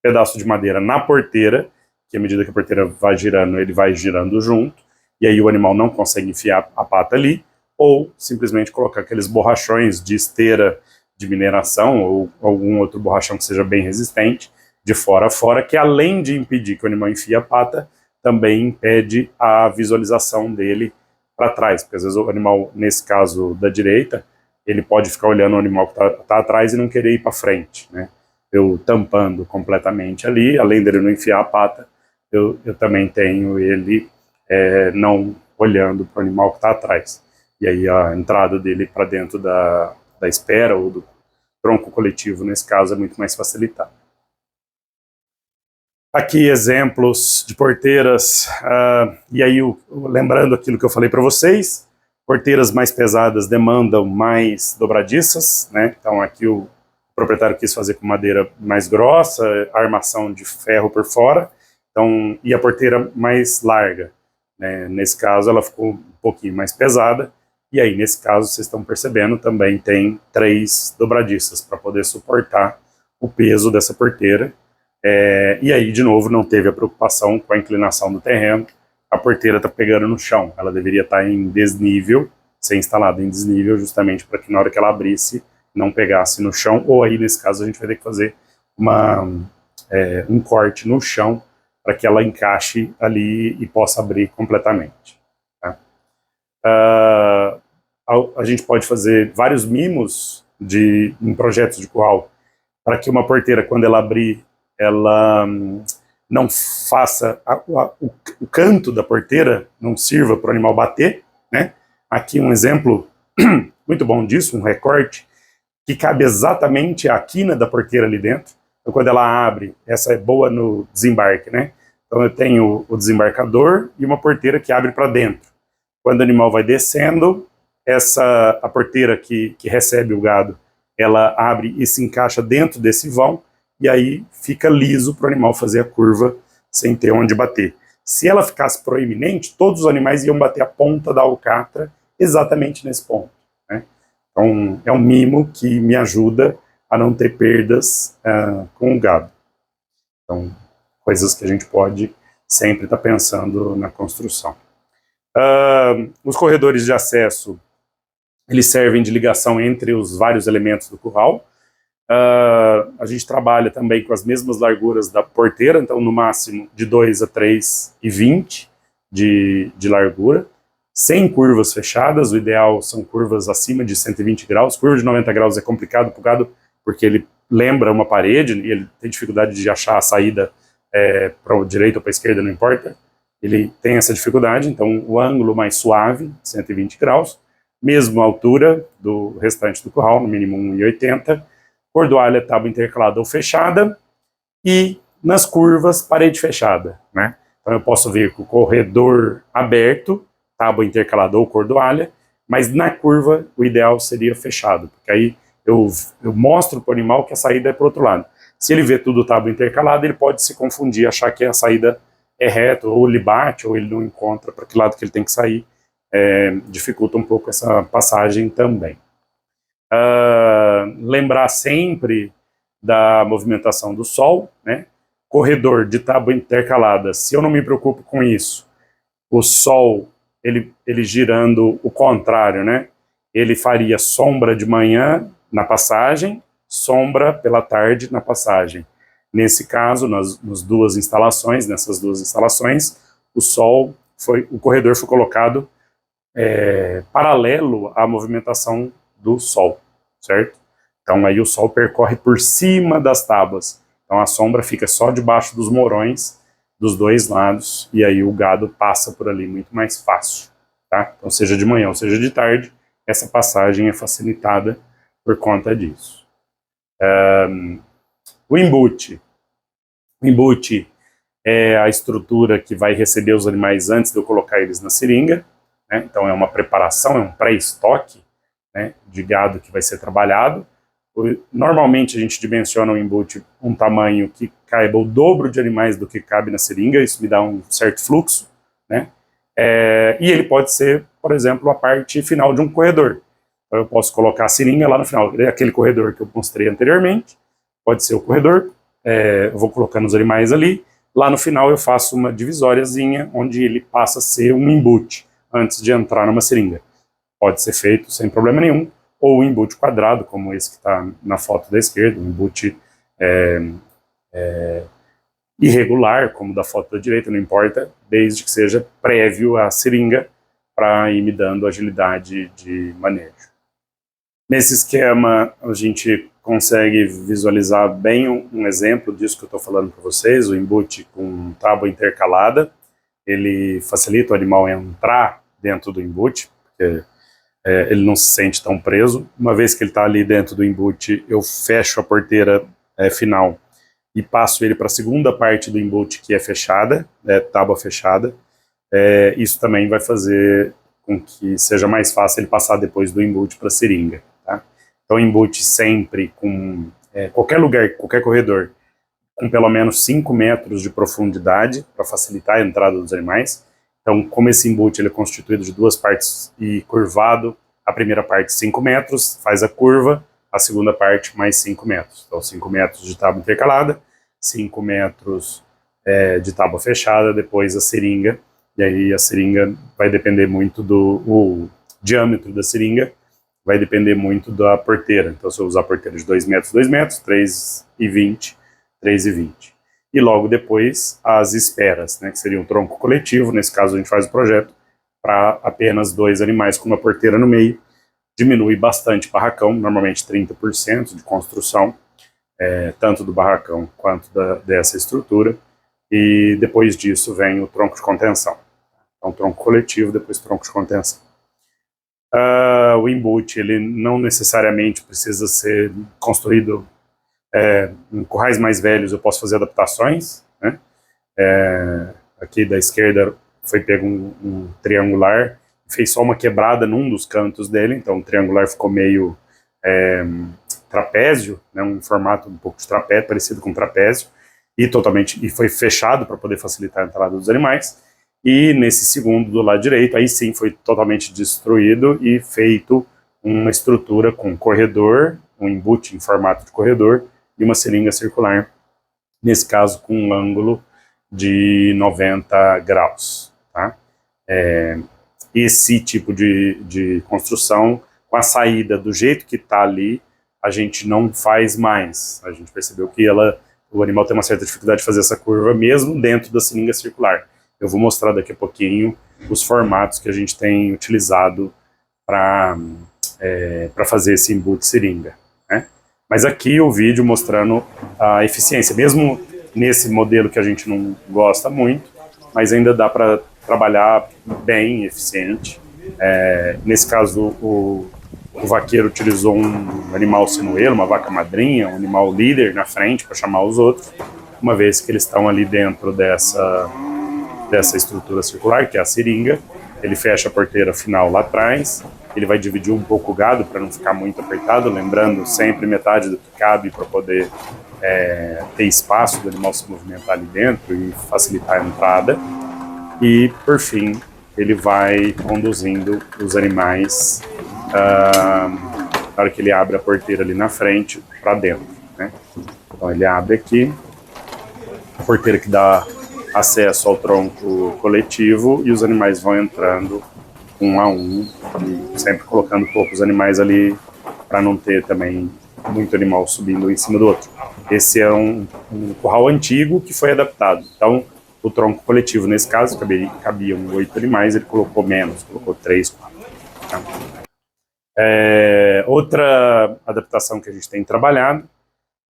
pedaço de madeira na porteira, que à medida que a porteira vai girando, ele vai girando junto, e aí o animal não consegue enfiar a pata ali, ou simplesmente colocar aqueles borrachões de esteira de mineração, ou algum outro borrachão que seja bem resistente, de fora a fora, que além de impedir que o animal enfie a pata, também impede a visualização dele para trás, porque às vezes o animal, nesse caso da direita, ele pode ficar olhando o animal que está atrás e não querer ir para frente, né? Eu tampando completamente ali, além dele não enfiar a pata, eu também tenho ele não olhando para o animal que está atrás. E aí a entrada dele para dentro da espera ou do tronco coletivo, nesse caso, é muito mais facilitada. Aqui exemplos de porteiras, e aí lembrando aquilo que eu falei para vocês, porteiras mais pesadas demandam mais dobradiças, né? Então aqui o proprietário quis fazer com madeira mais grossa, armação de ferro por fora, então, e a porteira mais larga, né? Nesse caso ela ficou um pouquinho mais pesada, e aí nesse caso vocês estão percebendo, também tem 3 dobradiças para poder suportar o peso dessa porteira. E aí de novo não teve a preocupação com a inclinação do terreno, a porteira está pegando no chão, ela deveria estar em desnível, ser instalada em desnível justamente para que na hora que ela abrisse não pegasse no chão, ou aí nesse caso a gente vai ter que fazer um corte no chão para que ela encaixe ali e possa abrir completamente. Tá? A gente pode fazer vários mimos em projetos de curral para que uma porteira, quando ela abrir, ela não faça o canto da porteira, não sirva para o animal bater, né? Aqui um exemplo muito bom disso, um recorte que cabe exatamente a quina da porteira ali dentro. Então quando ela abre, essa é boa no desembarque, né? Então eu tenho o desembarcador e uma porteira que abre para dentro. Quando o animal vai descendo, a porteira que recebe o gado, ela abre e se encaixa dentro desse vão, e aí fica liso para o animal fazer a curva sem ter onde bater. Se ela ficasse proeminente, todos os animais iam bater a ponta da alcatra exatamente nesse ponto, né? Então é um mimo que me ajuda a não ter perdas com o gado. Então, coisas que a gente pode sempre estar pensando na construção. Os corredores de acesso, eles servem de ligação entre os vários elementos do curral. A gente trabalha também com as mesmas larguras da porteira, então no máximo de 2 a 3,20 de largura, sem curvas fechadas, o ideal são curvas acima de 120 graus, curva de 90 graus é complicado para o gado, porque ele lembra uma parede, e ele tem dificuldade de achar a saída para a direita ou para a esquerda, não importa, ele tem essa dificuldade, então o ângulo mais suave, 120 graus, mesma altura do restante do curral, no mínimo 1,80, cordoalha, tábua intercalada ou fechada, e nas curvas, parede fechada, né? Então eu posso vir com o corredor aberto, tábua intercalada ou cordoalha, mas na curva o ideal seria fechado, porque aí eu mostro para o animal que a saída é para o outro lado. Se ele vê tudo tábua intercalada, ele pode se confundir, achar que a saída é reta, ou ele bate, ou ele não encontra para que lado que ele tem que sair, dificulta um pouco essa passagem também. Lembrar sempre da movimentação do sol, né? Corredor de tábua intercalada, se eu não me preocupo com isso, o sol, ele girando o contrário, né? Ele faria sombra de manhã na passagem, sombra pela tarde na passagem. Nesse caso, nessas duas instalações, o corredor foi colocado paralelo à movimentação do sol, certo? Então aí o sol percorre por cima das tábuas. Então a sombra fica só debaixo dos morões dos dois lados, e aí o gado passa por ali muito mais fácil, tá? Então seja de manhã ou seja de tarde, essa passagem é facilitada por conta disso. O embute. O embute é a estrutura que vai receber os animais antes de eu colocar eles na seringa, né? Então é uma preparação, é um pré-estoque, né, de gado que vai ser trabalhado. Normalmente a gente dimensiona o embute um tamanho que caiba o dobro de animais do que cabe na seringa, isso me dá um certo fluxo, né? E ele pode ser, por exemplo, a parte final de um corredor. Então eu posso colocar a seringa lá no final, aquele corredor que eu mostrei anteriormente, pode ser o corredor, eu vou colocando os animais ali, lá no final eu faço uma divisóriazinha onde ele passa a ser um embute, antes de entrar numa seringa. Pode ser feito sem problema nenhum, ou um embute quadrado, como esse que está na foto da esquerda, um embute irregular, como da foto da direita, não importa, desde que seja prévio à seringa, para ir me dando agilidade de manejo. Nesse esquema, a gente consegue visualizar bem um exemplo disso que eu estou falando para vocês, o embute com tábua intercalada. Ele facilita o animal entrar dentro do embute, porque ele não se sente tão preso. Uma vez que ele está ali dentro do embute, eu fecho a porteira final e passo ele para a segunda parte do embute, que é fechada, tábua fechada. Isso também vai fazer com que seja mais fácil ele passar depois do embute para a seringa, tá? Então embute sempre com qualquer lugar, qualquer corredor, com pelo menos 5 metros de profundidade, para facilitar a entrada dos animais. Então, como esse embute ele é constituído de duas partes e curvado, a primeira parte 5 metros, faz a curva, a segunda parte mais 5 metros. Então, 5 metros de tábua intercalada, 5 metros de tábua fechada, depois a seringa, e aí a seringa vai depender muito o diâmetro da seringa, vai depender muito da porteira. Então, se eu usar a porteira de 2 metros, 2 metros, 3,20, 3,20. E logo depois as esperas, né, que seria um tronco coletivo. Nesse caso a gente faz o projeto para apenas 2 animais com uma porteira no meio, diminui bastante o barracão, normalmente 30% de construção, tanto do barracão quanto dessa estrutura, e depois disso vem o tronco de contenção. Então tronco coletivo, depois tronco de contenção. O embute ele não necessariamente precisa ser construído em currais mais velhos. Eu posso fazer adaptações, né? Aqui da esquerda foi pego um triangular, fez só uma quebrada num dos cantos dele, então o triangular ficou meio trapézio, né? Um formato um pouco de trapézio, parecido com trapézio, e foi fechado para poder facilitar a entrada dos animais. E nesse segundo do lado direito, aí sim foi totalmente destruído e feito uma estrutura com corredor, um embute em formato de corredor, e uma seringa circular, nesse caso com um ângulo de 90 graus. Tá? Esse tipo de construção, com a saída do jeito que está ali, a gente não faz mais. A gente percebeu que o animal tem uma certa dificuldade de fazer essa curva, mesmo dentro da seringa circular. Eu vou mostrar daqui a pouquinho os formatos que a gente tem utilizado para fazer esse embute seringa, né? Mas aqui o vídeo mostrando a eficiência, mesmo nesse modelo que a gente não gosta muito, mas ainda dá para trabalhar bem, eficiente, Nesse caso, o vaqueiro utilizou um animal sinuelo, uma vaca madrinha, um animal líder na frente para chamar os outros, uma vez que eles estão ali dentro dessa estrutura circular, que é a seringa. Ele fecha a porteira final lá atrás, ele vai dividir um pouco o gado para não ficar muito apertado, lembrando sempre metade do que cabe para poder ter espaço do animal se movimentar ali dentro e facilitar a entrada. E, por fim, ele vai conduzindo os animais, na hora que ele abre a porteira ali na frente, para dentro, né? Então ele abre aqui, a porteira que dá acesso ao tronco coletivo, e os animais vão entrando um a um, e sempre colocando poucos animais ali, para não ter também muito animal subindo em cima do outro. Esse é um curral antigo que foi adaptado. Então, o tronco coletivo, nesse caso, cabiam 8 animais, ele colocou menos, colocou 3, 4. Tá? Outra adaptação que a gente tem trabalhado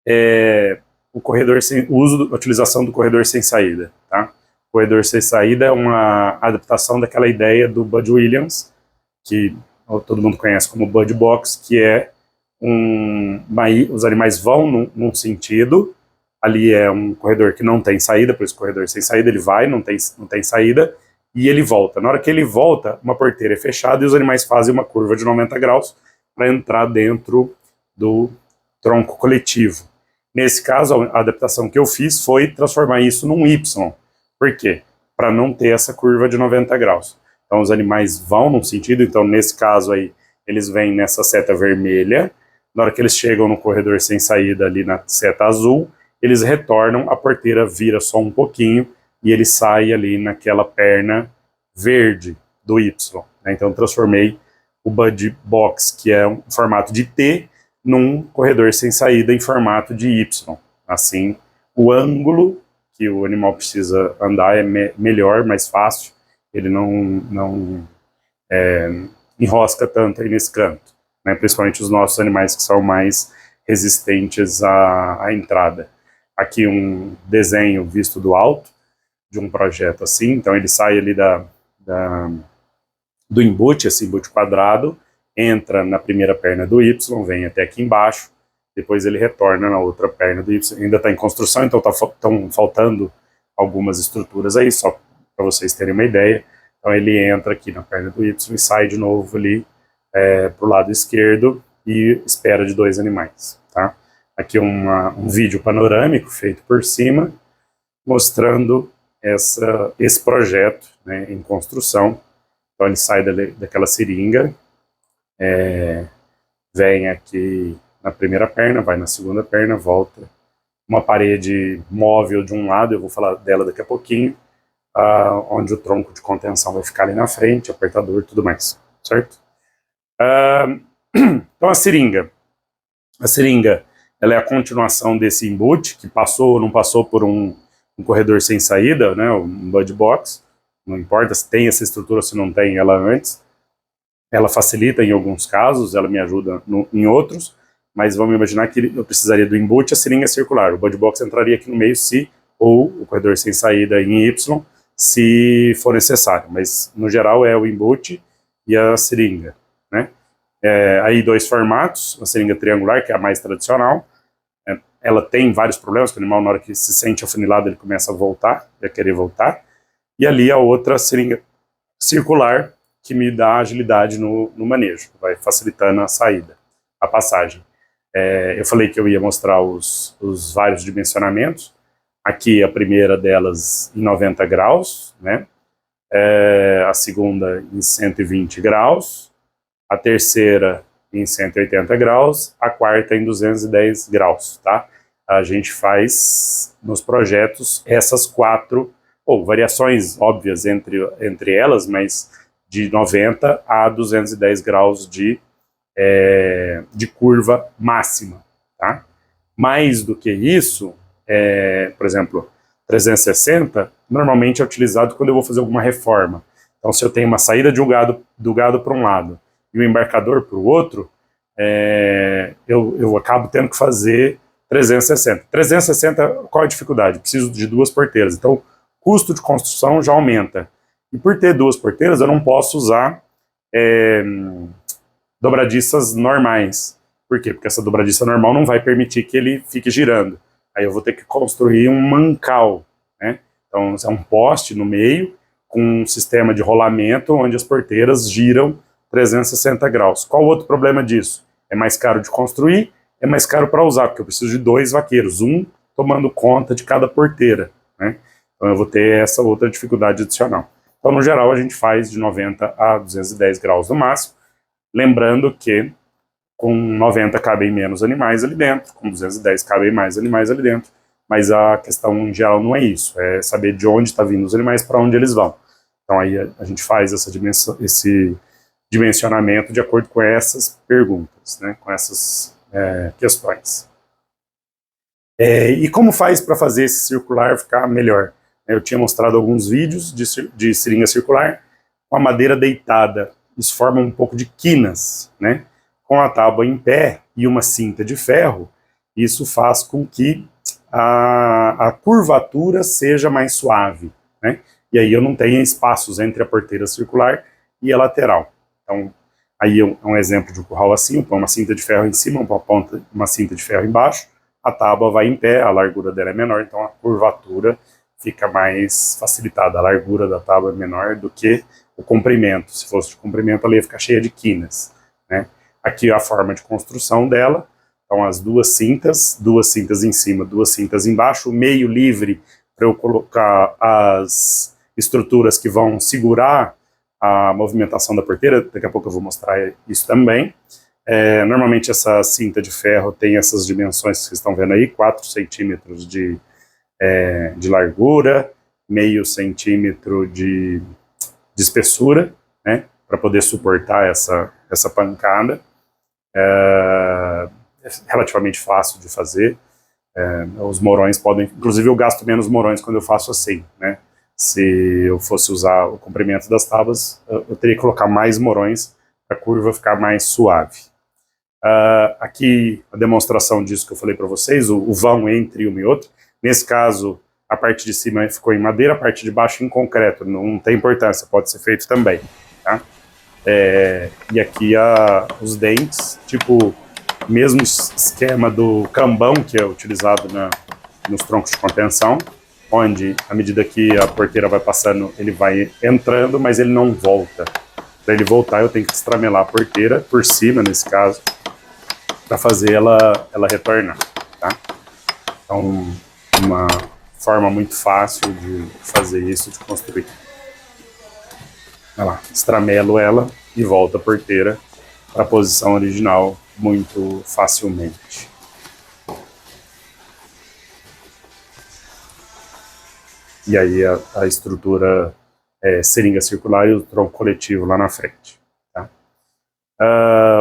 é a utilização do corredor sem saída. Tá? O corredor sem saída é uma adaptação daquela ideia do Bud Williams, que todo mundo conhece como Bud Box, que é os animais vão num sentido, ali é um corredor que não tem saída, por isso corredor sem saída, ele vai, não tem saída, e ele volta. Na hora que ele volta, uma porteira é fechada e os animais fazem uma curva de 90 graus para entrar dentro do tronco coletivo. Nesse caso, a adaptação que eu fiz foi transformar isso num Y. Por quê? Para não ter essa curva de 90 graus. Então os animais vão num sentido, então nesse caso aí, eles vêm nessa seta vermelha, na hora que eles chegam no corredor sem saída ali na seta azul, eles retornam, a porteira vira só um pouquinho e ele sai ali naquela perna verde do Y. Né? Então transformei o Bud Box, que é um formato de T, num corredor sem saída em formato de Y. Assim, o ângulo que o animal precisa andar é melhor, mais fácil, ele não enrosca tanto aí nesse canto. Né? Principalmente os nossos animais que são mais resistentes à entrada. Aqui um desenho visto do alto, de um projeto assim, então ele sai ali do embute, esse embute quadrado, entra na primeira perna do Y, vem até aqui embaixo, depois ele retorna na outra perna do Y, ainda está em construção, então estão faltando algumas estruturas aí, só para vocês terem uma ideia. Então ele entra aqui na perna do Y e sai de novo ali para o lado esquerdo e espera de 2 animais, tá? Aqui um vídeo panorâmico feito por cima, mostrando esse projeto, né, em construção. Então ele sai daquela seringa, vem aqui na primeira perna, vai na segunda perna, volta. Uma parede móvel de um lado, eu vou falar dela daqui a pouquinho, onde o tronco de contenção vai ficar ali na frente, apertador e tudo mais, certo? Então a seringa ela é a continuação desse embute, que passou ou não passou por um corredor sem saída, né, um Bud Box, não importa se tem essa estrutura ou se não tem ela antes. Ela facilita em alguns casos, ela me ajuda em outros, mas vamos imaginar que eu precisaria do embute, a seringa circular. O Bud Box entraria aqui no meio ou o corredor sem saída em Y, se for necessário, mas no geral é o embute e a seringa, né? Aí 2 formatos, a seringa triangular, que é a mais tradicional, ela tem vários problemas, que o animal na hora que se sente afunilado ele começa a voltar, a querer voltar, e ali a outra seringa circular, que me dá agilidade no manejo, vai facilitando a saída, a passagem. Eu falei que eu ia mostrar os vários dimensionamentos, aqui a primeira delas em 90 graus, né? A segunda em 120 graus, a terceira em 180 graus, a quarta em 210 graus, tá? A gente faz nos projetos essas 4, variações óbvias entre elas, mas de 90 a 210 graus de curva máxima, tá? Mais do que isso, por exemplo, 360, normalmente é utilizado quando eu vou fazer alguma reforma. Então, se eu tenho uma saída do gado para um lado e o embarcador para o outro, eu acabo tendo que fazer 360. 360, qual a dificuldade? Preciso de 2 porteiras, então o custo de construção já aumenta. E por ter 2 porteiras, eu não posso usar dobradiças normais. Por quê? Porque essa dobradiça normal não vai permitir que ele fique girando. Aí eu vou ter que construir um mancal, né? Então é um poste no meio com um sistema de rolamento onde as porteiras giram 360 graus. Qual o outro problema disso? É mais caro de construir, é mais caro para usar, porque eu preciso de 2 vaqueiros, um tomando conta de cada porteira, né? Então eu vou ter essa outra dificuldade adicional. Então, no geral, a gente faz de 90 a 210 graus no máximo, lembrando que com 90 cabem menos animais ali dentro, com 210 cabem mais animais ali dentro, mas a questão em geral não é isso, é saber de onde está vindo os animais, para onde eles vão. Então aí a gente faz esse dimensionamento de acordo com essas perguntas, né, com essas questões. E como faz para fazer esse circular ficar melhor? Eu tinha mostrado alguns vídeos de seringa circular com a madeira deitada. Isso forma um pouco de quinas, né? Com a tábua em pé e uma cinta de ferro, isso faz com que a curvatura seja mais suave, né? E aí eu não tenha espaços entre a porteira circular e a lateral. Então, aí é um exemplo de um curral assim, eu ponho uma cinta de ferro em cima, uma cinta de ferro embaixo, a tábua vai em pé, a largura dela é menor, então a curvatura fica mais facilitada. A largura da tábua é menor do que o comprimento. Se fosse de comprimento, ela ia ficar cheia de quinas, né? Aqui a forma de construção dela, então as duas cintas em cima, 2 cintas embaixo, o meio livre para eu colocar as estruturas que vão segurar a movimentação da porteira, daqui a pouco eu vou mostrar isso também. Normalmente essa cinta de ferro tem essas dimensões que vocês estão vendo aí, 4 centímetros de largura, meio centímetro de espessura, né, para poder suportar essa pancada. É relativamente fácil de fazer. Os morões podem, inclusive eu gasto menos morões quando eu faço assim, né? Se eu fosse usar o comprimento das tábuas, eu teria que colocar mais morões para a curva ficar mais suave. Aqui a demonstração disso que eu falei para vocês, o vão entre uma e outra. Nesse caso, a parte de cima ficou em madeira, a parte de baixo em concreto, não tem importância, pode ser feito também, tá? E aqui os dentes, tipo, mesmo esquema do cambão que é utilizado nos troncos de contenção, onde, à medida que a porteira vai passando, ele vai entrando, mas ele não volta. Para ele voltar, eu tenho que estramelar a porteira por cima, nesse caso, para fazer ela retornar, tá? Então, uma forma muito fácil de fazer isso, de construir. Olha lá, estramelo ela e volta a porteira para a posição original muito facilmente. E aí a estrutura seringa circular e o tronco coletivo lá na frente. Tá?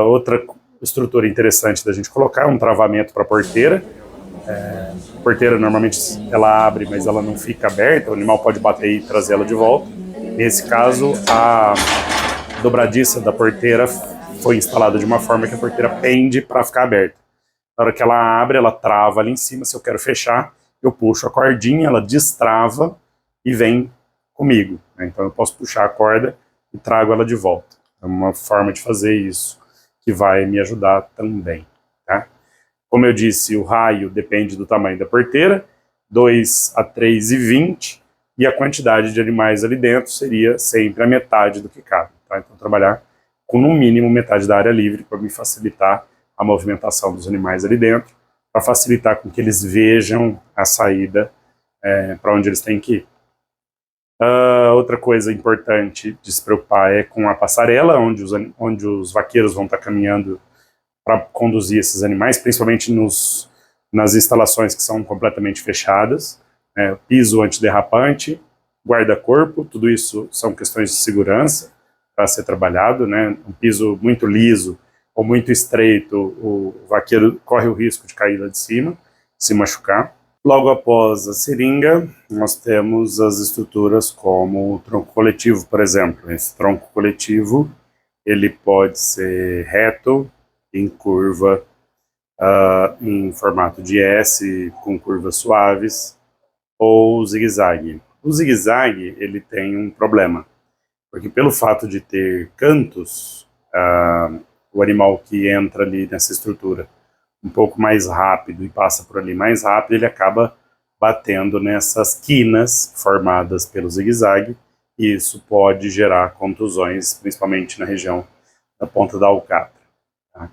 Outra estrutura interessante da gente colocar é um travamento para a porteira. A porteira normalmente ela abre, mas ela não fica aberta, o animal pode bater e trazer ela de volta. Nesse caso, a dobradiça da porteira foi instalada de uma forma que a porteira pende para ficar aberta. Na hora que ela abre, ela trava ali em cima. Se eu quero fechar, eu puxo a cordinha, ela destrava e vem comigo, né? Então eu posso puxar a corda e trago ela de volta. É uma forma de fazer isso que vai me ajudar também, tá? Como eu disse, o raio depende do tamanho da porteira, 2 a 3,20, e a quantidade de animais ali dentro seria sempre a metade do que cabe, tá? Então trabalhar com no mínimo metade da área livre para me facilitar a movimentação dos animais ali dentro, para facilitar com que eles vejam a saída para onde eles têm que ir. Outra coisa importante de se preocupar é com a passarela, onde os vaqueiros vão estar caminhando para conduzir esses animais, principalmente nas instalações que são completamente fechadas, piso antiderrapante, guarda-corpo, tudo isso são questões de segurança para ser trabalhado, né? Um piso muito liso ou muito estreito, o vaqueiro corre o risco de cair lá de cima, se machucar. Logo após a seringa, nós temos as estruturas como o tronco coletivo, por exemplo. Esse tronco coletivo, ele pode ser reto, em curva, em formato de S, com curvas suaves, ou zigue-zague. O zigue-zague, ele tem um problema. Porque pelo fato de ter cantos, o animal que entra ali nessa estrutura um pouco mais rápido e passa por ali mais rápido, ele acaba batendo nessas quinas formadas pelo zigue-zague, e isso pode gerar contusões, principalmente na região da ponta da alcatra. Tá?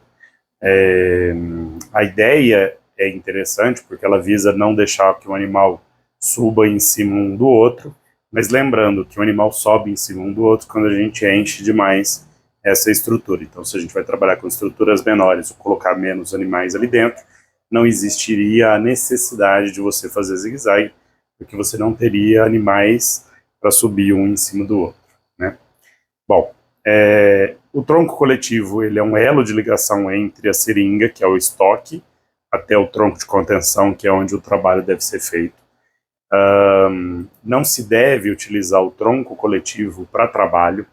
A ideia é interessante porque ela visa não deixar que o animal suba em cima um do outro, mas lembrando que o animal sobe em cima um do outro quando a gente enche demais essa estrutura. Então, se a gente vai trabalhar com estruturas menores ou colocar menos animais ali dentro, não existiria a necessidade de você fazer zigue-zague, porque você não teria animais para subir um em cima do outro, né? Bom, o tronco coletivo ele é um elo de ligação entre a seringa, que é o estoque, até o tronco de contenção, que é onde o trabalho deve ser feito. Não se deve utilizar o tronco coletivo para trabalho,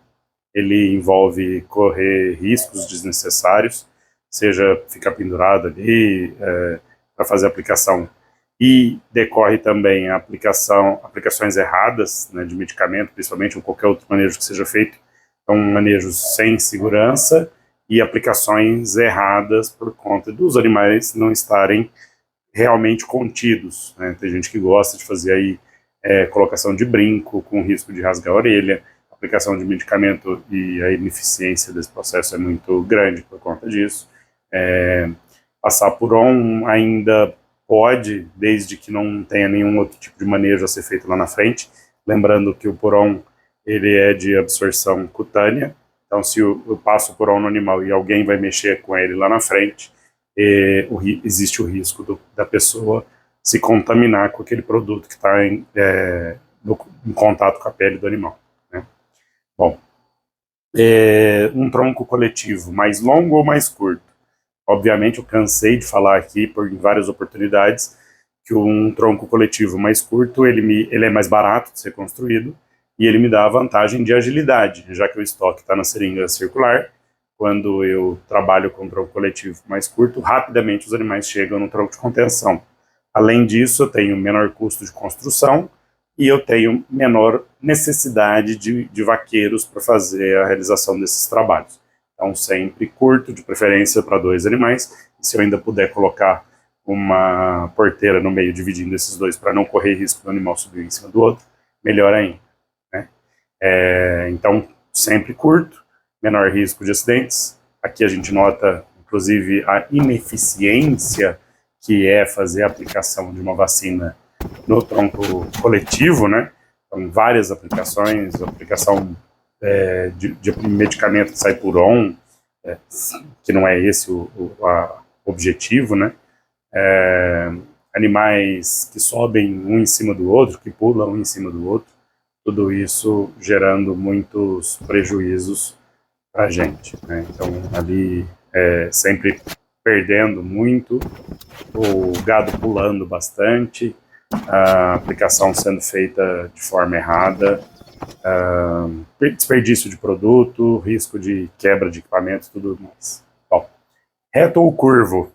ele envolve correr riscos desnecessários, seja ficar pendurado ali para fazer a aplicação, e decorre também a aplicações erradas, né, de medicamento, principalmente, ou qualquer outro manejo que seja feito, então manejos sem segurança e aplicações erradas por conta dos animais não estarem realmente contidos, né? Tem gente que gosta de fazer aí colocação de brinco com risco de rasgar a orelha, aplicação de medicamento, e a ineficiência desse processo é muito grande por conta disso. Passar por ON ainda pode, desde que não tenha nenhum outro tipo de manejo a ser feito lá na frente, lembrando que o Puron ele é de absorção cutânea, então se eu passo o Puron no animal e alguém vai mexer com ele lá na frente, existe o risco da pessoa se contaminar com aquele produto que está em contato com a pele do animal. Né? Bom, um tronco coletivo mais longo ou mais curto? Obviamente eu cansei de falar aqui por várias oportunidades que um tronco coletivo mais curto ele é mais barato de ser construído e ele me dá a vantagem de agilidade, já que o estoque está na seringa circular. Quando eu trabalho com um tronco coletivo mais curto, rapidamente os animais chegam no tronco de contenção. Além disso, eu tenho menor custo de construção e eu tenho menor necessidade de vaqueiros para fazer a realização desses trabalhos. Então, sempre curto, de preferência para 2 animais, e se eu ainda puder colocar uma porteira no meio, dividindo esses dois, para não correr risco do animal subir em cima do outro, melhor ainda. Né? Então, sempre curto, menor risco de acidentes. Aqui a gente nota, inclusive, a ineficiência que é fazer a aplicação de uma vacina no tronco coletivo, né? Então, várias aplicações, aplicação de medicamento que sai por ON, que não é esse o objetivo, né? Animais que sobem um em cima do outro, que pulam um em cima do outro, tudo isso gerando muitos prejuízos para a gente, né? Então, ali sempre perdendo muito, o gado pulando bastante, a aplicação sendo feita de forma errada, desperdício de produto, risco de quebra de equipamento, tudo mais. Bom, reto ou curvo?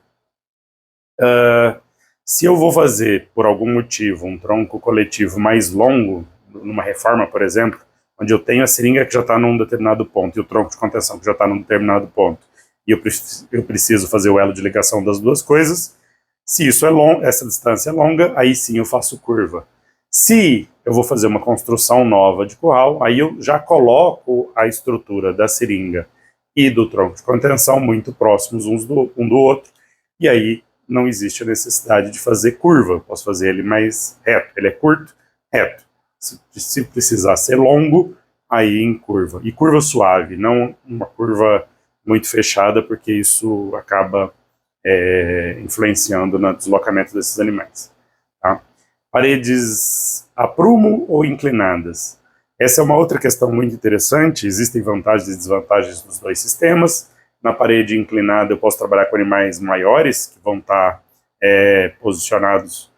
Se eu vou fazer, por algum motivo, um tronco coletivo mais longo, numa reforma, por exemplo, onde eu tenho a seringa que já está num determinado ponto e o tronco de contenção que já está num determinado ponto, e eu preciso fazer o elo de ligação das duas coisas, se isso é longo, essa distância é longa, aí sim eu faço curva. Se eu vou fazer uma construção nova de curral, aí eu já coloco a estrutura da seringa e do tronco de contenção muito próximos um do outro, e aí não existe a necessidade de fazer curva, eu posso fazer ele mais reto, ele é curto, reto. Se precisar ser longo, aí em curva. E curva suave, não uma curva muito fechada, porque isso acaba influenciando no deslocamento desses animais. Tá? Paredes a prumo ou inclinadas? Essa é uma outra questão muito interessante, existem vantagens e desvantagens dos dois sistemas. Na parede inclinada eu posso trabalhar com animais maiores, que vão estar posicionados,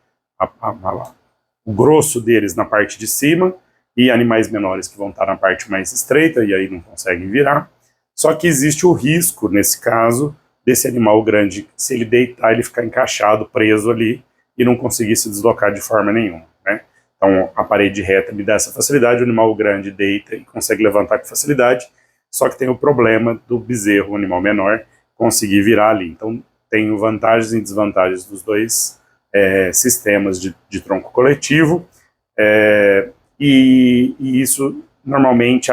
o grosso deles na parte de cima, e animais menores que vão estar na parte mais estreita, e aí não conseguem virar. Só que existe o risco, nesse caso, desse animal grande, se ele deitar, ele ficar encaixado, preso ali, e não conseguir se deslocar de forma nenhuma. Né? Então a parede reta me dá essa facilidade, o animal grande deita e consegue levantar com facilidade, só que tem o problema do bezerro, o animal menor, conseguir virar ali. Então tenho vantagens e desvantagens dos dois sistemas de tronco coletivo, e isso normalmente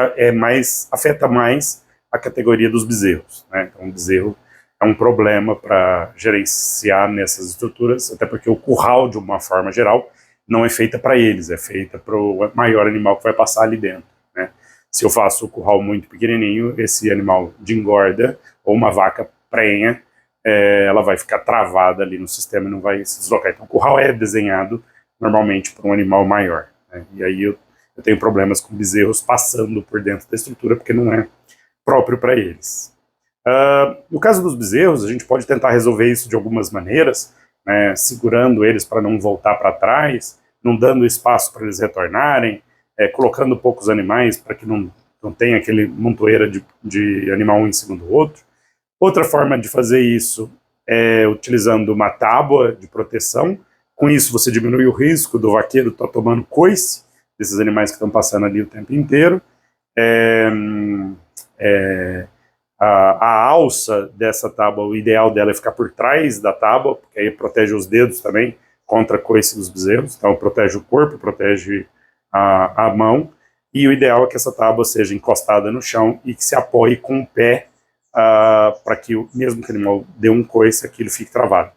afeta mais a categoria dos bezerros, né? Então o bezerro é um problema para gerenciar nessas estruturas, até porque o curral, de uma forma geral, não é feita para eles, é feita para o maior animal que vai passar ali dentro, né? Se eu faço o curral muito pequenininho, esse animal de engorda, ou uma vaca prenha, ela vai ficar travada ali no sistema e não vai se deslocar. Então o curral é desenhado normalmente para um animal maior, né? E aí eu tenho problemas com bezerros passando por dentro da estrutura, porque não é próprio para eles. No caso dos bezerros, a gente pode tentar resolver isso de algumas maneiras, né, segurando eles para não voltar para trás, não dando espaço para eles retornarem, colocando poucos animais para que não tenha aquele montoeira de animal um em cima do outro. Outra forma de fazer isso é utilizando uma tábua de proteção. Com isso você diminui o risco do vaqueiro estar tomando coice desses animais que estão passando ali o tempo inteiro. A alça dessa tábua, o ideal dela é ficar por trás da tábua, porque aí protege os dedos também contra a coice dos bezerros, então protege o corpo, protege a mão, e o ideal é que essa tábua seja encostada no chão e que se apoie com o pé, para que mesmo que o animal dê um coice, aquilo fique travado.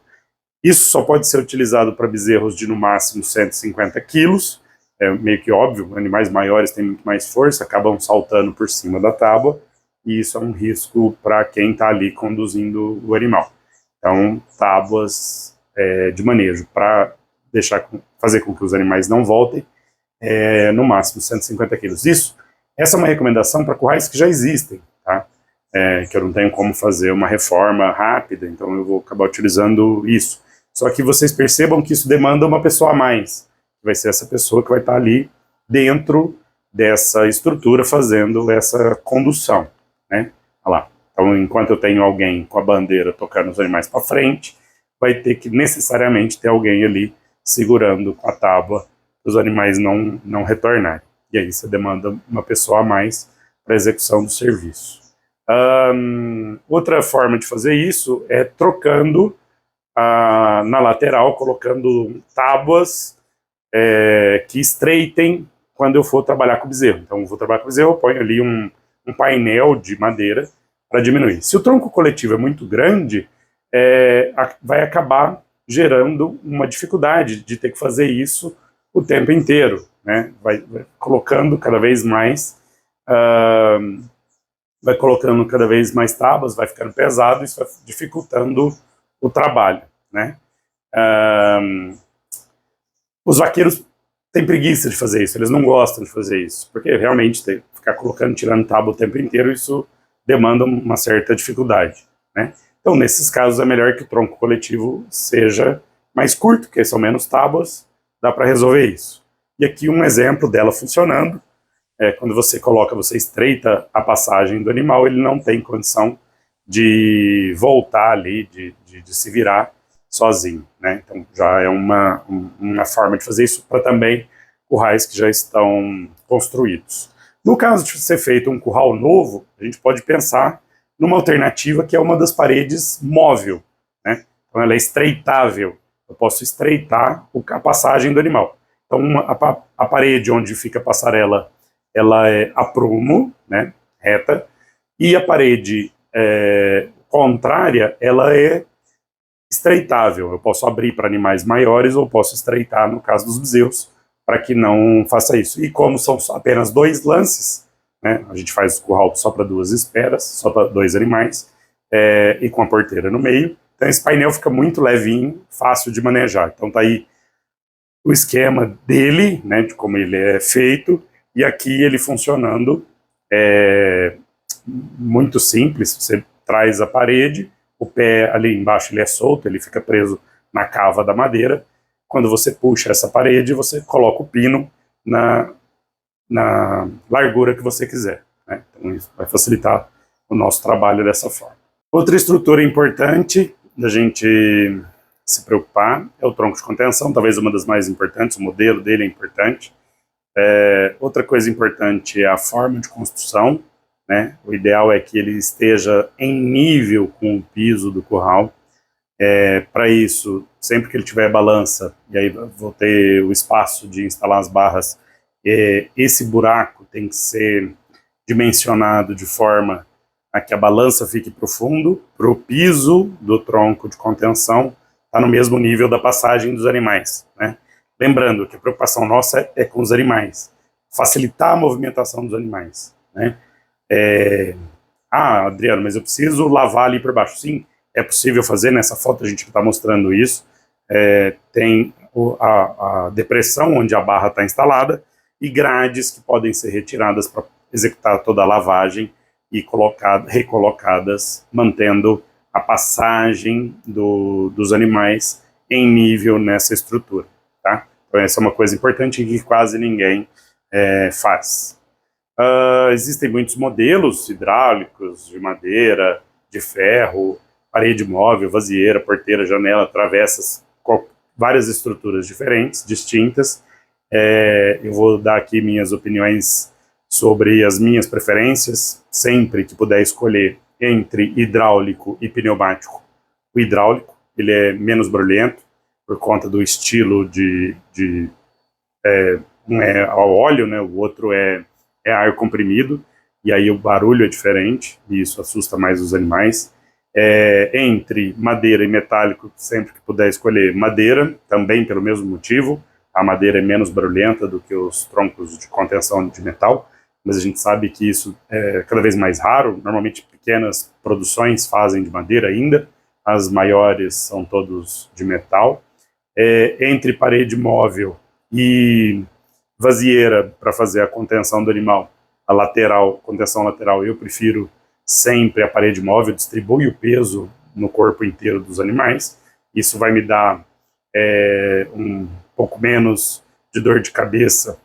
Isso só pode ser utilizado para bezerros de no máximo 150 quilos, é meio que óbvio, animais maiores têm muito mais força, acabam saltando por cima da tábua, e isso é um risco para quem está ali conduzindo o animal. Então, tábuas de manejo para fazer com que os animais não voltem, no máximo 150 quilos. Essa é uma recomendação para currais que já existem, tá? Que eu não tenho como fazer uma reforma rápida, então eu vou acabar utilizando isso. Só que vocês percebam que isso demanda uma pessoa a mais, que vai ser essa pessoa que vai estar ali dentro dessa estrutura fazendo essa condução, né? Olha lá. Então, enquanto eu tenho alguém com a bandeira tocando os animais para frente, vai ter que necessariamente ter alguém ali segurando com a tábua para os animais não retornarem. E aí você demanda uma pessoa a mais para a execução do serviço. Outra forma de fazer isso é trocando na lateral, colocando tábuas que estreitem quando eu for trabalhar com o bezerro. Então, eu vou trabalhar com o bezerro, eu ponho ali um painel de madeira para diminuir. Se o tronco coletivo é muito grande, vai acabar gerando uma dificuldade de ter que fazer isso o tempo inteiro, né? Vai colocando cada vez mais tábuas, vai ficando pesado, isso vai dificultando o trabalho, né? Os vaqueiros têm preguiça de fazer isso, eles não gostam de fazer isso, porque realmente ficar colocando, tirando tábua o tempo inteiro, isso demanda uma certa dificuldade, né? Então, nesses casos, é melhor que o tronco coletivo seja mais curto, porque são menos tábuas, dá para resolver isso. E aqui um exemplo dela funcionando, quando você estreita a passagem do animal, ele não tem condição de voltar ali, de se virar sozinho, né? Então já é uma forma de fazer isso para também currais que já estão construídos. No caso de ser feito um curral novo, a gente pode pensar numa alternativa que é uma das paredes móvel, né? Então ela é estreitável, eu posso estreitar a passagem do animal. Então a parede onde fica a passarela, ela é a prumo, né, reta, e a parede contrária, ela é estreitável. Eu posso abrir para animais maiores ou posso estreitar no caso dos bezerros, para que não faça isso. E como são apenas 2 lances, né, a gente faz o curral só para 2 esperas, só para 2 animais, e com a porteira no meio, então esse painel fica muito levinho, fácil de manejar. Então tá aí o esquema dele, né, de como ele é feito, e aqui ele funcionando muito simples. Você traz a parede, o pé ali embaixo ele é solto, ele fica preso na cava da madeira. Quando você puxa essa parede, você coloca o pino na largura que você quiser, né? Então isso vai facilitar o nosso trabalho dessa forma. Outra estrutura importante da gente se preocupar é o tronco de contenção, talvez uma das mais importantes, o modelo dele é importante. Outra coisa importante é a forma de construção, né? O ideal é que ele esteja em nível com o piso do curral. Para isso, sempre que ele tiver balança, e aí vou ter o espaço de instalar as barras, esse buraco tem que ser dimensionado de forma a que a balança fique profundo, para o piso do tronco de contenção está no mesmo nível da passagem dos animais, né? Lembrando que a preocupação nossa é com os animais, facilitar a movimentação dos animais, né? Adriano, mas eu preciso lavar ali por baixo. Sim, é possível fazer, nessa foto a gente está mostrando isso. Tem a depressão onde a barra está instalada e grades que podem ser retiradas para executar toda a lavagem e recolocadas, mantendo a passagem dos animais em nível nessa estrutura, tá? Então essa é uma coisa importante que quase ninguém faz. Existem muitos modelos hidráulicos, de madeira, de ferro, parede móvel, vasieira, porteira, janela, travessas, várias estruturas diferentes, distintas. Eu vou dar aqui minhas opiniões sobre as minhas preferências, sempre que puder escolher entre hidráulico e pneumático. O hidráulico, ele é menos barulhento, por conta do estilo um é ao óleo, né, o outro é ar comprimido, e aí o barulho é diferente, e isso assusta mais os animais. Entre madeira e metálico, sempre que puder escolher madeira, também pelo mesmo motivo. A madeira é menos barulhenta do que os troncos de contenção de metal, mas a gente sabe que isso é cada vez mais raro. Normalmente pequenas produções fazem de madeira ainda, as maiores são todos de metal. Entre parede móvel e vasieira para fazer a contenção do animal, contenção lateral, eu prefiro sempre a parede móvel, distribui o peso no corpo inteiro dos animais. Isso vai me dar um pouco menos de dor de cabeça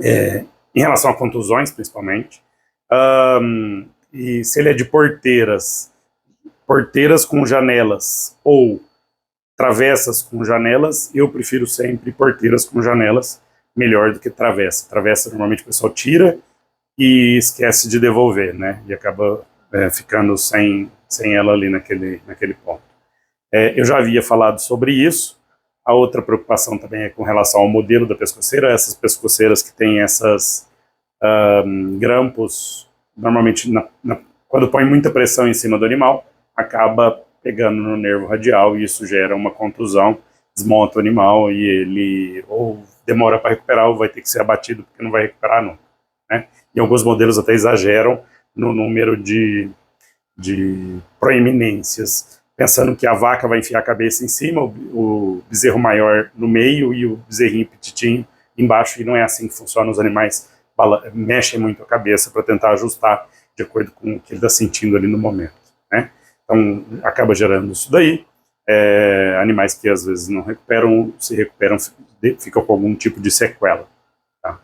em relação a contusões, principalmente. E se ele é de porteiras com janelas ou travessas com janelas, eu prefiro sempre porteiras com janelas, melhor do que travessa. Travessa normalmente o pessoal tira e esquece de devolver, né? E acaba ficando sem ela ali naquele ponto. Eu já havia falado sobre isso. A outra preocupação também é com relação ao modelo da pescoceira. Essas pescoceiras que têm essas grampos, normalmente quando põe muita pressão em cima do animal, acaba pegando no nervo radial e isso gera uma contusão, desmonta o animal e ele ou demora para recuperar ou vai ter que ser abatido porque não vai recuperar nunca, né? E alguns modelos até exageram no número de proeminências, pensando que a vaca vai enfiar a cabeça em cima, o bezerro maior no meio e o bezerrinho petitinho embaixo, e não é assim que funciona. Os animais mexem muito a cabeça para tentar ajustar de acordo com o que ele está sentindo ali no momento, né? Então acaba gerando isso daí. Animais que às vezes não recuperam, se recuperam, ficam com algum tipo de sequela, tá?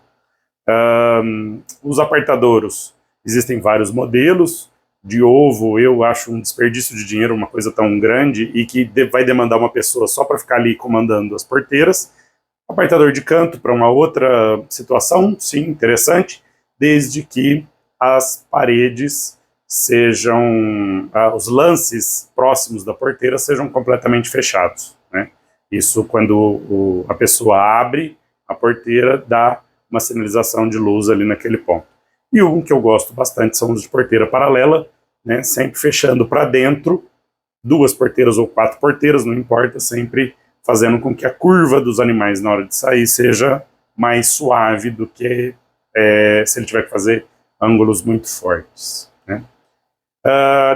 Os apartadouros, existem vários modelos. De ovo, eu acho um desperdício de dinheiro, uma coisa tão grande e que vai demandar uma pessoa só para ficar ali comandando as porteiras. Apartador de canto para uma outra situação, sim, interessante, desde que as paredes sejam, os lances próximos da porteira sejam completamente fechados, né? Isso quando a pessoa abre a porteira, dá uma sinalização de luz ali naquele ponto. E um que eu gosto bastante são os de porteira paralela, né, sempre fechando para dentro, 2 porteiras ou 4 porteiras, não importa, sempre fazendo com que a curva dos animais na hora de sair seja mais suave do que se ele tiver que fazer ângulos muito fortes, né?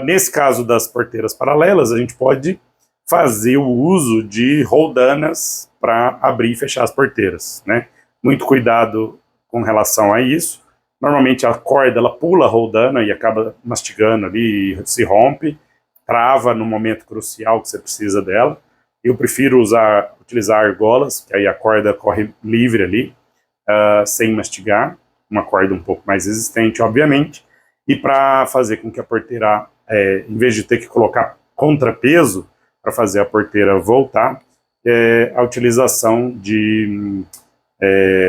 Nesse caso das porteiras paralelas, a gente pode fazer o uso de roldanas para abrir e fechar as porteiras, né? Muito cuidado com relação a isso. Normalmente a corda ela pula a roldana e acaba mastigando ali, se rompe, trava no momento crucial que você precisa dela. Eu prefiro utilizar argolas, que aí a corda corre livre ali, sem mastigar, uma corda um pouco mais resistente, obviamente, e para fazer com que a porteira, em vez de ter que colocar contrapeso, para fazer a porteira voltar, a utilização de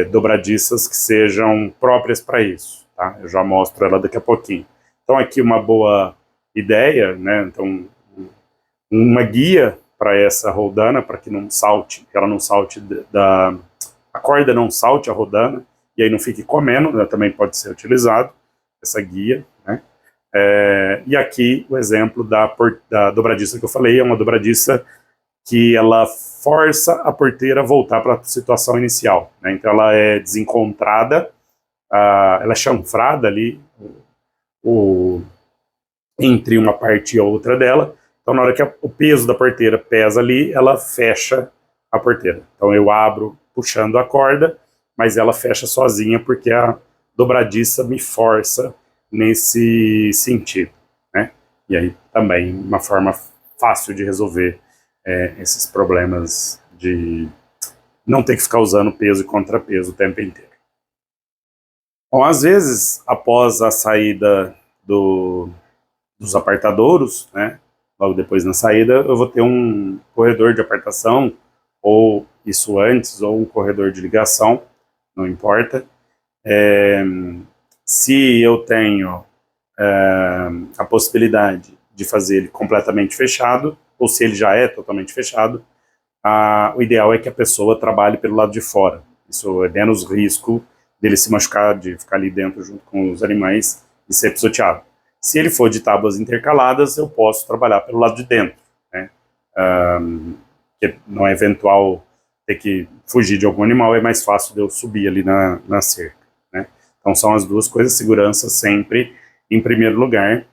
dobradiças que sejam próprias para isso, tá? Eu já mostro ela daqui a pouquinho. Então aqui uma boa ideia, né? Então uma guia para essa roldana, para que não salte, que ela não salte a corda não salte a rodana, e aí não fique comendo, né, também pode ser utilizado, essa guia, né? E aqui o exemplo da dobradiça que eu falei, é uma dobradiça que ela força a porteira a voltar para a situação inicial, né? Então ela é desencontrada, ela é chanfrada ali entre uma parte e a outra dela. Então na hora que o peso da porteira pesa ali, ela fecha a porteira. Então eu abro puxando a corda, mas ela fecha sozinha porque a dobradiça me força nesse sentido, né? E aí também uma forma fácil de resolver esses problemas de não ter que ficar usando peso e contrapeso o tempo inteiro. Bom, às vezes, após a saída dos apartadouros, né, logo depois na saída, eu vou ter um corredor de apartação, ou isso antes, ou um corredor de ligação, não importa. Se eu tenho a possibilidade de fazer ele completamente fechado, ou se ele já é totalmente fechado, o ideal é que a pessoa trabalhe pelo lado de fora. Isso é menos risco dele se machucar, de ficar ali dentro junto com os animais e ser pisoteado. Se ele for de tábuas intercaladas, eu posso trabalhar pelo lado de dentro, né? Que não é eventual ter que fugir de algum animal, é mais fácil de eu subir ali na cerca, né? Então são as duas coisas, segurança sempre em primeiro lugar.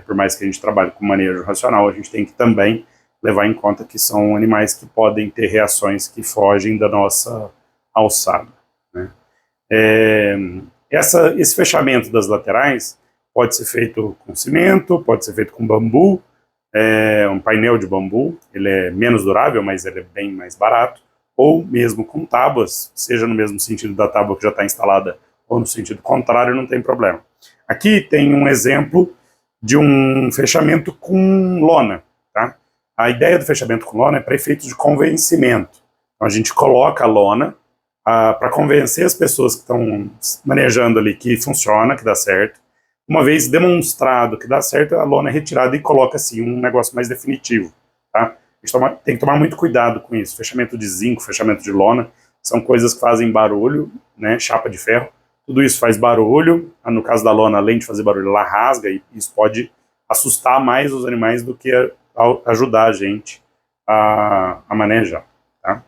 Por mais que a gente trabalhe com manejo racional, a gente tem que também levar em conta que são animais que podem ter reações que fogem da nossa alçada, né? Esse fechamento das laterais pode ser feito com cimento, pode ser feito com bambu, um painel de bambu, ele é menos durável, mas ele é bem mais barato, ou mesmo com tábuas, seja no mesmo sentido da tábua que já está instalada, ou no sentido contrário, não tem problema. Aqui tem um exemplo de um fechamento com lona, tá? A ideia do fechamento com lona é para efeitos de convencimento. Então a gente coloca a lona para convencer as pessoas que estão manejando ali que funciona, que dá certo. Uma vez demonstrado que dá certo, a lona é retirada e coloca assim um negócio mais definitivo, tá? A gente tem que tomar muito cuidado com isso. Fechamento de zinco, fechamento de lona, são coisas que fazem barulho, né? Chapa de ferro, tudo isso faz barulho. No caso da lona, além de fazer barulho, ela rasga e isso pode assustar mais os animais do que ajudar a gente a manejar, tá?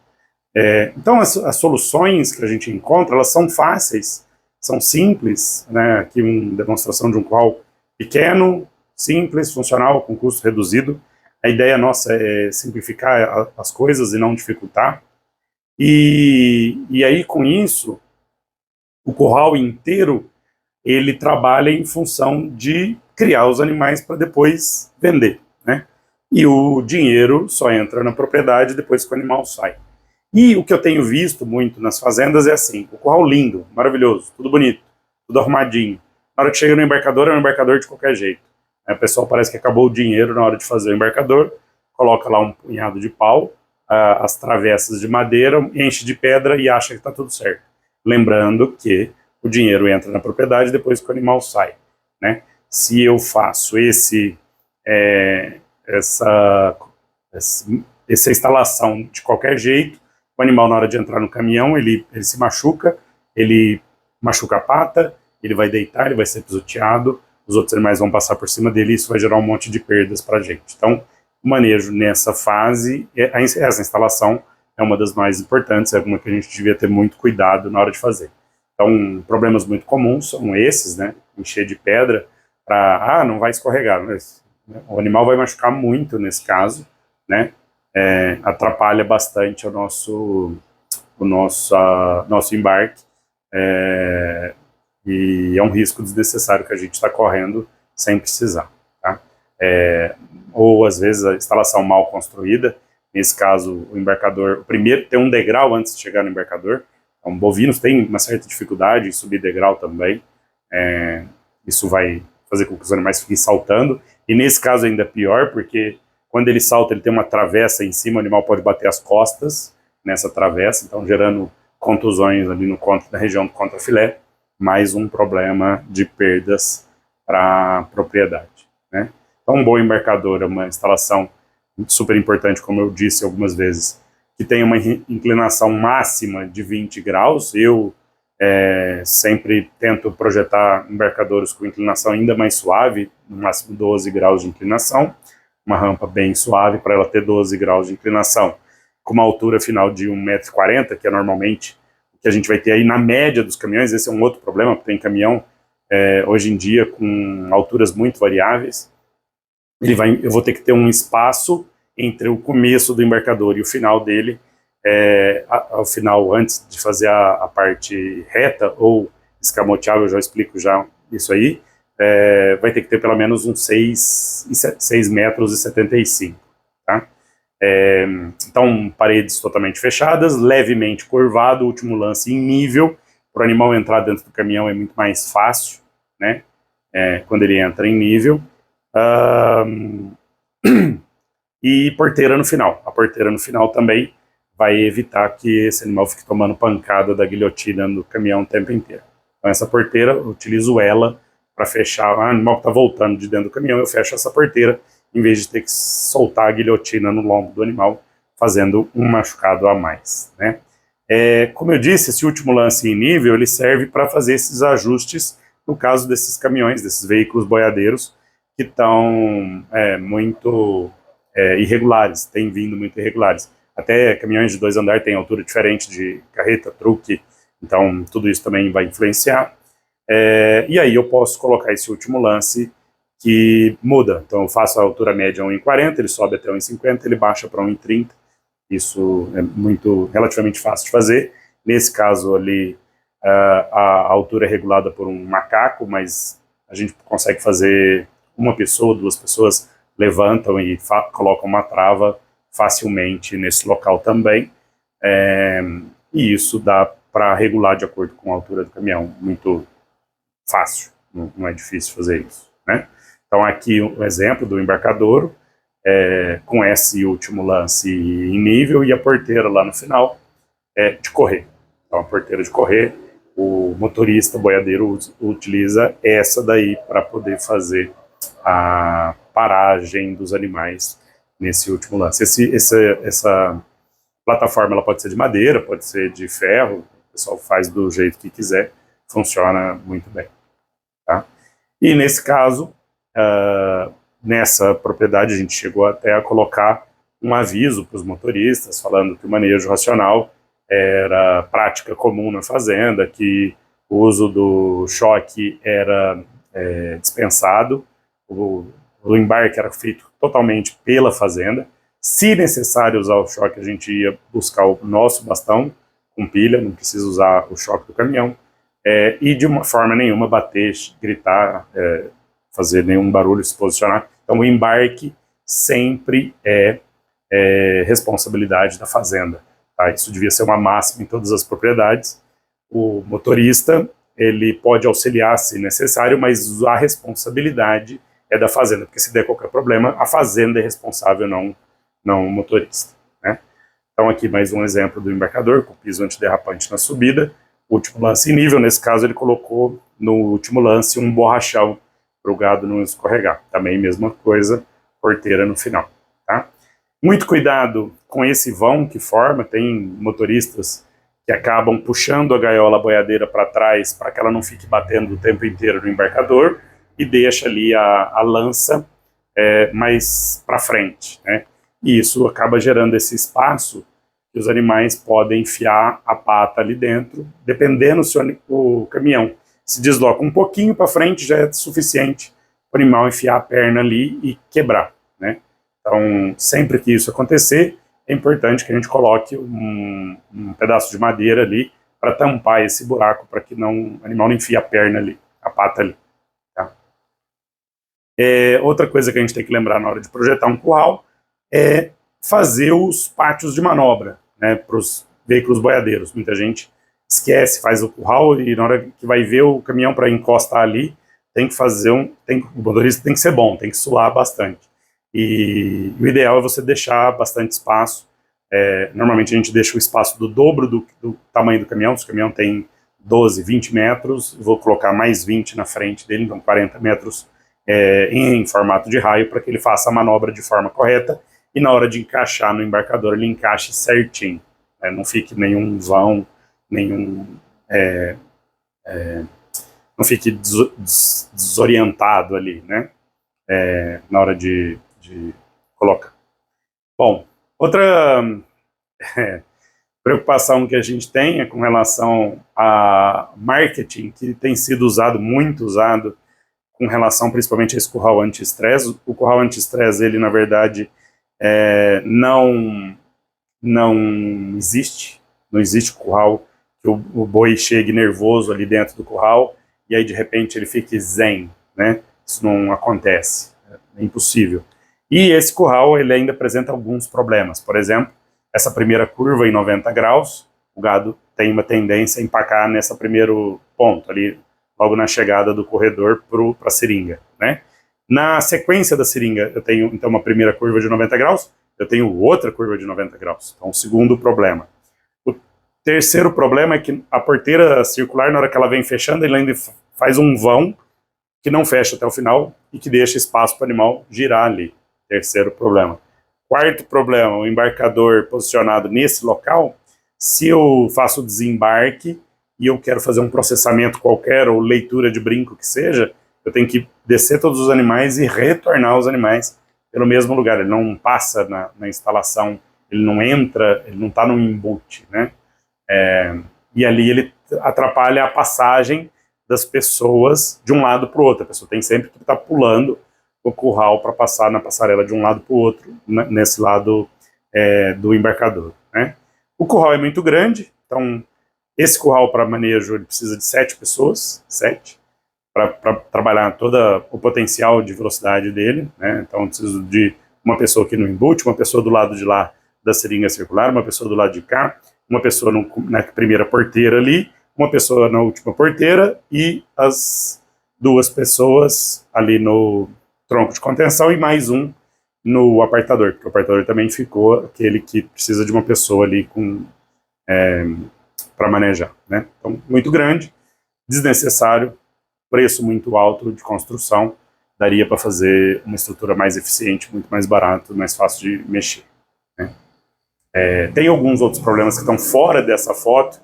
Então as soluções que a gente encontra, elas são fáceis, são simples, né? Aqui uma demonstração de um curral pequeno, simples, funcional, com custo reduzido. A ideia nossa é simplificar as coisas e não dificultar. E aí, com isso, o curral inteiro, ele trabalha em função de criar os animais para depois vender, né? E o dinheiro só entra na propriedade depois que o animal sai. E o que eu tenho visto muito nas fazendas é assim, o curral lindo, maravilhoso, tudo bonito, tudo arrumadinho. Na hora que chega no embarcador, é um embarcador de qualquer jeito. O pessoal parece que acabou o dinheiro na hora de fazer o embarcador, coloca lá um punhado de pau, as travessas de madeira, enche de pedra e acha que está tudo certo. Lembrando que o dinheiro entra na propriedade depois que o animal sai, né? Se eu faço essa instalação de qualquer jeito, o animal na hora de entrar no caminhão, ele se machuca, ele machuca a pata, ele vai deitar, ele vai ser pisoteado, os outros animais vão passar por cima dele e isso vai gerar um monte de perdas para a gente. Então, o manejo nessa fase, essa instalação é uma das mais importantes, é uma que a gente devia ter muito cuidado na hora de fazer. Então, problemas muito comuns são esses, né? Encher de pedra para, não vai escorregar, mas o animal vai machucar muito nesse caso, né? Atrapalha bastante o nosso embarque, e é um risco desnecessário que a gente está correndo sem precisar, tá? Ou às vezes a instalação mal construída, nesse caso o embarcador, primeiro tem um degrau antes de chegar no embarcador, então bovinos tem uma certa dificuldade em subir degrau também, isso vai fazer com que os animais fiquem saltando, e nesse caso ainda é pior, porque Quando ele salta, ele tem uma travessa em cima, o animal pode bater as costas nessa travessa, então gerando contusões ali na região do contrafilé, mais um problema de perdas para a propriedade, né? Então, um bom embarcador é uma instalação super importante, como eu disse algumas vezes, que tem uma inclinação máxima de 20 graus. Eu sempre tento projetar embarcadores com inclinação ainda mais suave, no máximo 12 graus de inclinação, uma rampa bem suave para ela ter 12 graus de inclinação, com uma altura final de 1,40 m, que é normalmente o que a gente vai ter aí na média dos caminhões. Esse é um outro problema, porque tem caminhão hoje em dia com alturas muito variáveis. Eu vou ter que ter um espaço entre o começo do embarcador e o final dele, ao final, antes de fazer a parte reta ou escamoteável, eu já explico já isso aí, vai ter que ter pelo menos uns 6,75 metros, tá? Então, paredes totalmente fechadas, levemente curvado, último lance em nível. Para o animal entrar dentro do caminhão é muito mais fácil, né? Quando ele entra em nível. E porteira no final. A porteira no final também vai evitar que esse animal fique tomando pancada da guilhotina no caminhão o tempo inteiro. Então essa porteira, eu utilizo ela para fechar. O animal que está voltando de dentro do caminhão, eu fecho essa porteira, em vez de ter que soltar a guilhotina no lombo do animal, fazendo um machucado a mais, né? Como eu disse, esse último lance em nível, ele serve para fazer esses ajustes no caso desses caminhões, desses veículos boiadeiros, que estão muito irregulares, têm vindo muito irregulares. Até caminhões de 2 andares têm altura diferente de carreta, truque, então tudo isso também vai influenciar. E aí eu posso colocar esse último lance que muda. Então eu faço a altura média 1,40, ele sobe até 1,50, ele baixa para 1,30. Isso é relativamente fácil de fazer. Nesse caso ali, a altura é regulada por um macaco, mas a gente consegue fazer uma pessoa, 2 pessoas levantam e colocam uma trava facilmente nesse local também. E isso dá para regular de acordo com a altura do caminhão, muito fácil, não é difícil fazer isso, né? Então aqui um exemplo do embarcadouro, com esse último lance em nível e a porteira lá no final de correr. Então a porteira de correr, o motorista boiadeiro utiliza essa daí para poder fazer a paragem dos animais nesse último lance. Essa plataforma ela pode ser de madeira, pode ser de ferro, o pessoal faz do jeito que quiser, funciona muito bem, tá? E nesse caso, nessa propriedade a gente chegou até a colocar um aviso para os motoristas falando que o manejo racional era prática comum na fazenda, que o uso do choque era dispensado, o embarque era feito totalmente pela fazenda. Se necessário usar o choque, a gente ia buscar o nosso bastão com pilha, não precisa usar o choque do caminhão, e de uma forma nenhuma bater, gritar, fazer nenhum barulho, se posicionar. Então o embarque sempre é responsabilidade da fazenda, tá? Isso devia ser uma máxima em todas as propriedades. O motorista, ele pode auxiliar se necessário, mas a responsabilidade é da fazenda, porque se der qualquer problema, a fazenda é responsável, não o motorista, né? Então aqui mais um exemplo do embarcador com piso antiderrapante na subida, último lance em nível. Nesse caso ele colocou no último lance um borrachão para o gado não escorregar. Também mesma coisa, porteira no final, tá? Muito cuidado com esse vão que forma. Tem motoristas que acabam puxando a gaiola boiadeira para trás para que ela não fique batendo o tempo inteiro no embarcador e deixa ali a lança mais para frente, né? E isso acaba gerando esse espaço que os animais podem enfiar a pata ali dentro, dependendo se o caminhão se desloca um pouquinho para frente, já é suficiente para o animal enfiar a perna ali e quebrar, né? Então, sempre que isso acontecer, é importante que a gente coloque um pedaço de madeira ali para tampar esse buraco, para que o animal não enfie a perna ali, a pata ali, tá? Outra coisa que a gente tem que lembrar na hora de projetar um curral é fazer os pátios de manobra, né, para os veículos boiadeiros. Muita gente esquece, faz o curral e na hora que vai ver o caminhão para encostar ali, tem que fazer o motorista tem que ser bom, tem que suar bastante. E o ideal é você deixar bastante espaço. Normalmente a gente deixa o espaço do dobro do tamanho do caminhão. Se o caminhão tem 12, 20 metros, vou colocar mais 20 na frente dele, então 40 metros em formato de raio, para que ele faça a manobra de forma correta e na hora de encaixar no embarcador ele encaixe certinho, né? Não fique nenhum vão, nenhum... não fique desorientado ali, né? Na hora de colocar. Bom, outra preocupação que a gente tem é com relação a marketing, que tem sido muito usado com relação principalmente a esse curral anti-estresse. O curral anti-estresse, ele na verdade não existe curral que o boi chegue nervoso ali dentro do curral e aí de repente ele fique zen, né? Isso não acontece, é impossível. E esse curral ele ainda apresenta alguns problemas. Por exemplo, essa primeira curva em 90 graus, o gado tem uma tendência a empacar nesse primeiro ponto, ali logo na chegada do corredor para a seringa, né? Na sequência da seringa, eu tenho então uma primeira curva de 90 graus, eu tenho outra curva de 90 graus. Então, o segundo problema. O terceiro problema é que a porteira circular, na hora que ela vem fechando, ele ainda faz um vão que não fecha até o final e que deixa espaço para o animal girar ali. Terceiro problema. Quarto problema, o embarcador posicionado nesse local, se eu faço o desembarque e eu quero fazer um processamento qualquer, ou leitura de brinco que seja, eu tenho que descer todos os animais e retornar os animais pelo mesmo lugar. Ele não passa na instalação, ele não entra, ele não está no embute, né? E ali ele atrapalha a passagem das pessoas de um lado para o outro. A pessoa tem sempre que estar pulando o curral para passar na passarela de um lado para o outro, nesse lado do embarcador, né? O curral é muito grande, então esse curral para manejo ele precisa de 7 pessoas, 7, para trabalhar todo o potencial de velocidade dele, né? Então eu preciso de uma pessoa aqui no embute, uma pessoa do lado de lá da seringa circular, uma pessoa do lado de cá, uma pessoa na primeira porteira ali, uma pessoa na última porteira e as 2 pessoas ali no tronco de contenção e mais um no apartador, porque o apartador também ficou aquele que precisa de uma pessoa ali para manejar, né? Então, muito grande, desnecessário, preço muito alto de construção, daria para fazer uma estrutura mais eficiente, muito mais barato, mais fácil de mexer, né? Tem alguns outros problemas que estão fora dessa foto,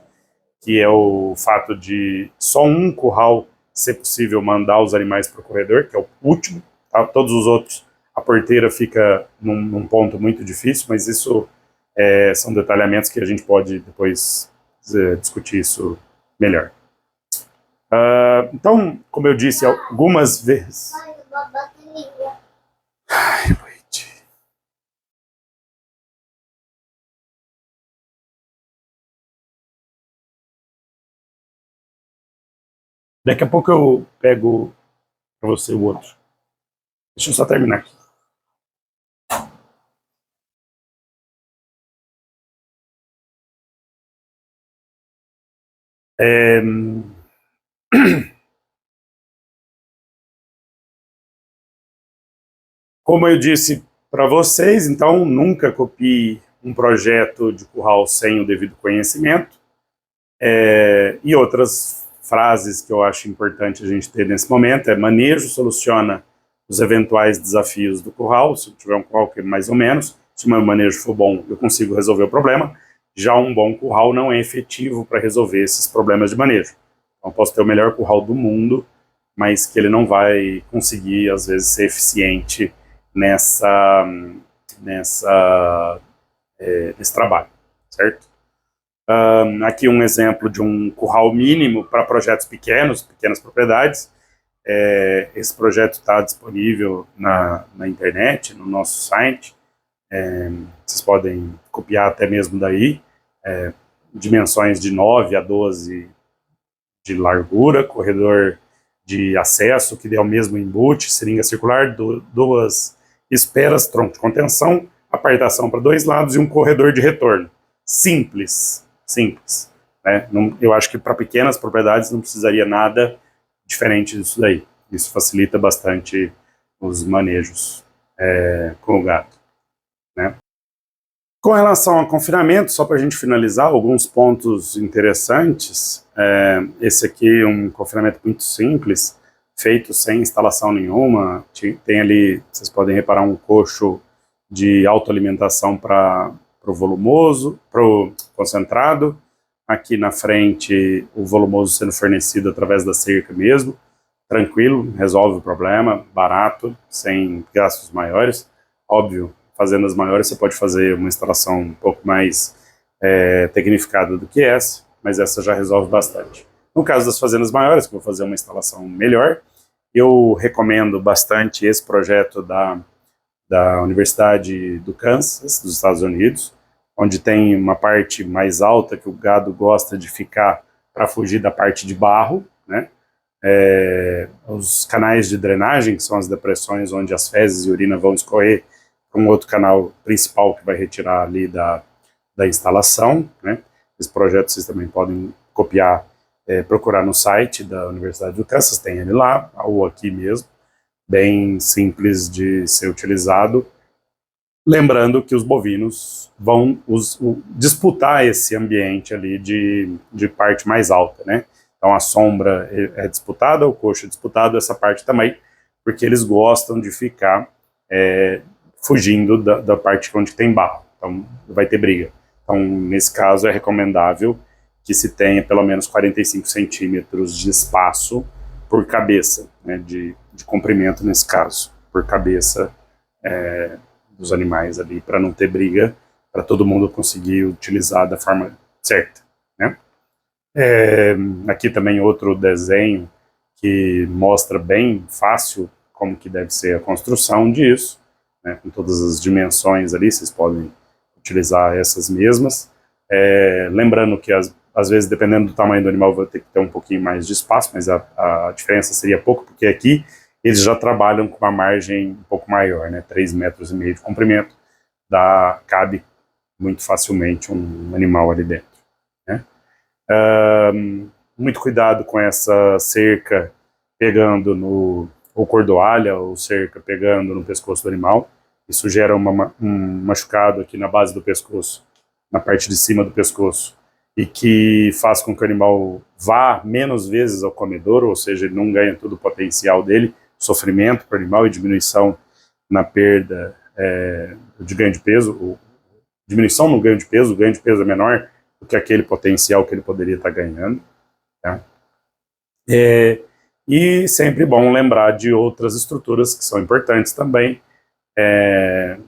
que é o fato de só um curral ser possível mandar os animais para o corredor, que é o último, tá? Todos os outros, a porteira fica num ponto muito difícil, mas isso são detalhamentos que a gente pode depois discutir isso melhor. Então, como eu disse algumas vezes... Ai, Luigi. Daqui a pouco eu pego para você o outro. Deixa eu só terminar aqui. Como eu disse para vocês, então nunca copie um projeto de curral sem o devido conhecimento. E outras frases que eu acho importante a gente ter nesse momento é: manejo soluciona os eventuais desafios do curral. Se eu tiver um curral que é mais ou menos, se o meu manejo for bom, eu consigo resolver o problema. Já um bom curral não é efetivo para resolver esses problemas de manejo. Então, eu posso ter o melhor curral do mundo, mas que ele não vai conseguir, às vezes, ser eficiente nesse trabalho, certo? Aqui um exemplo de um curral mínimo para projetos pequenas propriedades. Esse projeto está disponível na internet, no nosso site. Vocês podem copiar até mesmo daí. Dimensões de 9 a 12 de largura, corredor de acesso que dê o mesmo embute, seringa circular, 2 esperas, tronco de contenção, apartação para 2 lados e um corredor de retorno. Simples, né? Eu acho que para pequenas propriedades não precisaria nada diferente disso daí. Isso facilita bastante os manejos. com o gado, né? Com relação ao confinamento, só para a gente finalizar, alguns pontos interessantes. Esse aqui é um confinamento muito simples, feito sem instalação nenhuma. Tem ali, vocês podem reparar, um coxo de autoalimentação para o volumoso, para o concentrado. Aqui na frente, o volumoso sendo fornecido através da cerca mesmo. Tranquilo, resolve o problema, barato, sem gastos maiores. Óbvio, fazendas maiores você pode fazer uma instalação um pouco mais tecnificada do que essa, mas essa já resolve bastante. No caso das fazendas maiores, que eu vou fazer uma instalação melhor, eu recomendo bastante esse projeto da Universidade do Kansas, dos Estados Unidos, onde tem uma parte mais alta que o gado gosta de ficar para fugir da parte de barro, né? Os canais de drenagem, que são as depressões onde as fezes e urina vão escorrer para um outro canal principal que vai retirar ali da instalação, né? Esse projeto vocês também podem copiar, procurar no site da Universidade do Kansas, tem ele lá, ou aqui mesmo, bem simples de ser utilizado. Lembrando que os bovinos vão disputar esse ambiente ali de parte mais alta, né? Então a sombra é disputada, o coxo é disputado, essa parte também, porque eles gostam de ficar fugindo da parte onde tem barro, então vai ter briga. Então nesse caso é recomendável que se tenha pelo menos 45 centímetros de espaço por cabeça, né, de comprimento nesse caso, por cabeça dos animais ali, para não ter briga, para todo mundo conseguir utilizar da forma certa, né? Aqui também outro desenho que mostra bem fácil como que deve ser a construção disso, né, com todas as dimensões ali, vocês podem utilizar essas mesmas. Lembrando que às vezes, dependendo do tamanho do animal, vai ter que ter um pouquinho mais de espaço, mas a diferença seria pouco, porque aqui eles já trabalham com uma margem um pouco maior, né, 3,5 metros de comprimento, cabe muito facilmente um animal ali dentro, né? Muito cuidado com essa cerca pegando ou cordoalha, ou cerca pegando no pescoço do animal. Isso gera um machucado aqui na base do pescoço, na parte de cima do pescoço, e que faz com que o animal vá menos vezes ao comedouro, ou seja, ele não ganha todo o potencial dele, sofrimento para o animal e diminuição na perda de ganho de peso, diminuição no ganho de peso, o ganho de peso é menor do que aquele potencial que ele poderia estar ganhando, tá? E sempre bom lembrar de outras estruturas que são importantes também,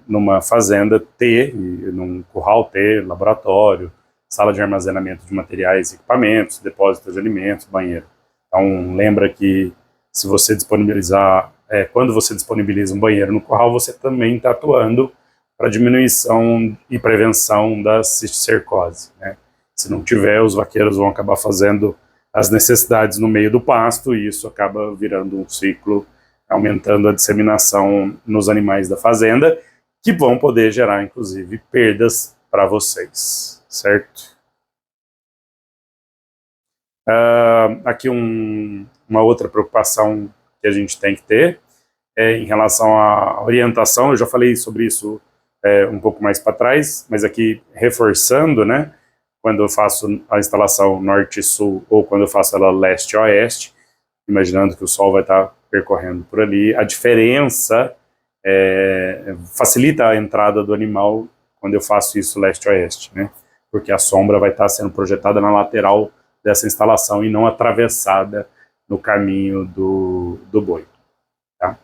numa fazenda ter, num curral ter, laboratório, sala de armazenamento de materiais e equipamentos, depósito de alimentos, banheiro. Então lembra que se você disponibilizar, quando você disponibiliza um banheiro no curral, você também está atuando para diminuição e prevenção da cisticercose, né? Se não tiver, os vaqueiros vão acabar fazendo as necessidades no meio do pasto e isso acaba virando um ciclo, aumentando a disseminação nos animais da fazenda, que vão poder gerar, inclusive, perdas para vocês, certo? Aqui uma outra preocupação que a gente tem que ter em relação à orientação. Eu já falei sobre isso um pouco mais para trás, mas aqui reforçando, né, quando eu faço a instalação norte-sul ou quando eu faço ela leste-oeste, imaginando que o sol vai estar percorrendo por ali, a diferença facilita a entrada do animal quando eu faço isso leste-oeste, né, porque a sombra vai estar sendo projetada na lateral dessa instalação e não atravessada no caminho do boi, tá?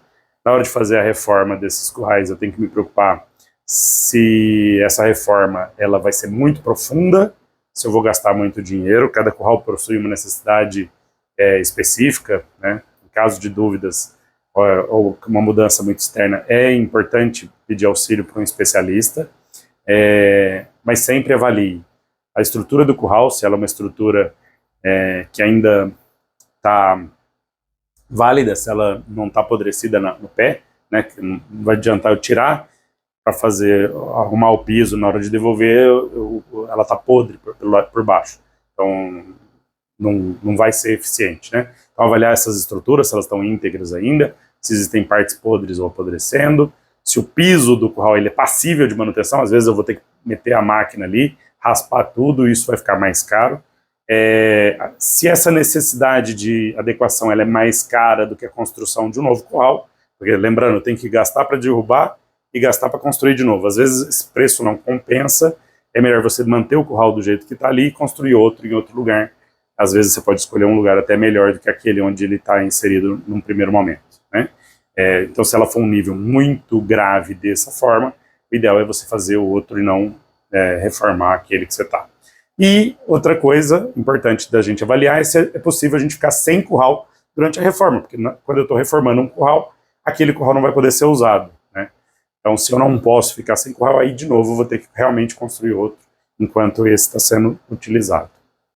Na hora de fazer a reforma desses currais, eu tenho que me preocupar se essa reforma ela vai ser muito profunda, se eu vou gastar muito dinheiro. Cada curral possui uma necessidade específica, né? Em caso de dúvidas ou uma mudança muito externa, é importante pedir auxílio para um especialista, mas sempre avalie a estrutura do curral, se ela é uma estrutura que ainda está válida, se ela não está apodrecida no pé, né, que não vai adiantar eu tirar para arrumar o piso na hora de devolver, ela está podre por baixo, então não vai ser eficiente, né? Então avaliar essas estruturas, se elas estão íntegras ainda, se existem partes podres ou apodrecendo, se o piso do curral ele é passível de manutenção, às vezes eu vou ter que meter a máquina ali, raspar tudo, isso vai ficar mais caro. Se essa necessidade de adequação ela é mais cara do que a construção de um novo curral, porque lembrando, tem que gastar para derrubar e gastar para construir de novo. Às vezes esse preço não compensa, é melhor você manter o curral do jeito que está ali e construir outro em outro lugar. Às vezes você pode escolher um lugar até melhor do que aquele onde ele está inserido num primeiro momento, né? Então se ela for um nível muito grave dessa forma, o ideal é você fazer o outro e não reformar aquele que você está. E outra coisa importante da gente avaliar é se é possível a gente ficar sem curral durante a reforma, porque quando eu estou reformando um curral, aquele curral não vai poder ser usado, né? Então, se eu não posso ficar sem curral, aí de novo eu vou ter que realmente construir outro, enquanto esse está sendo utilizado.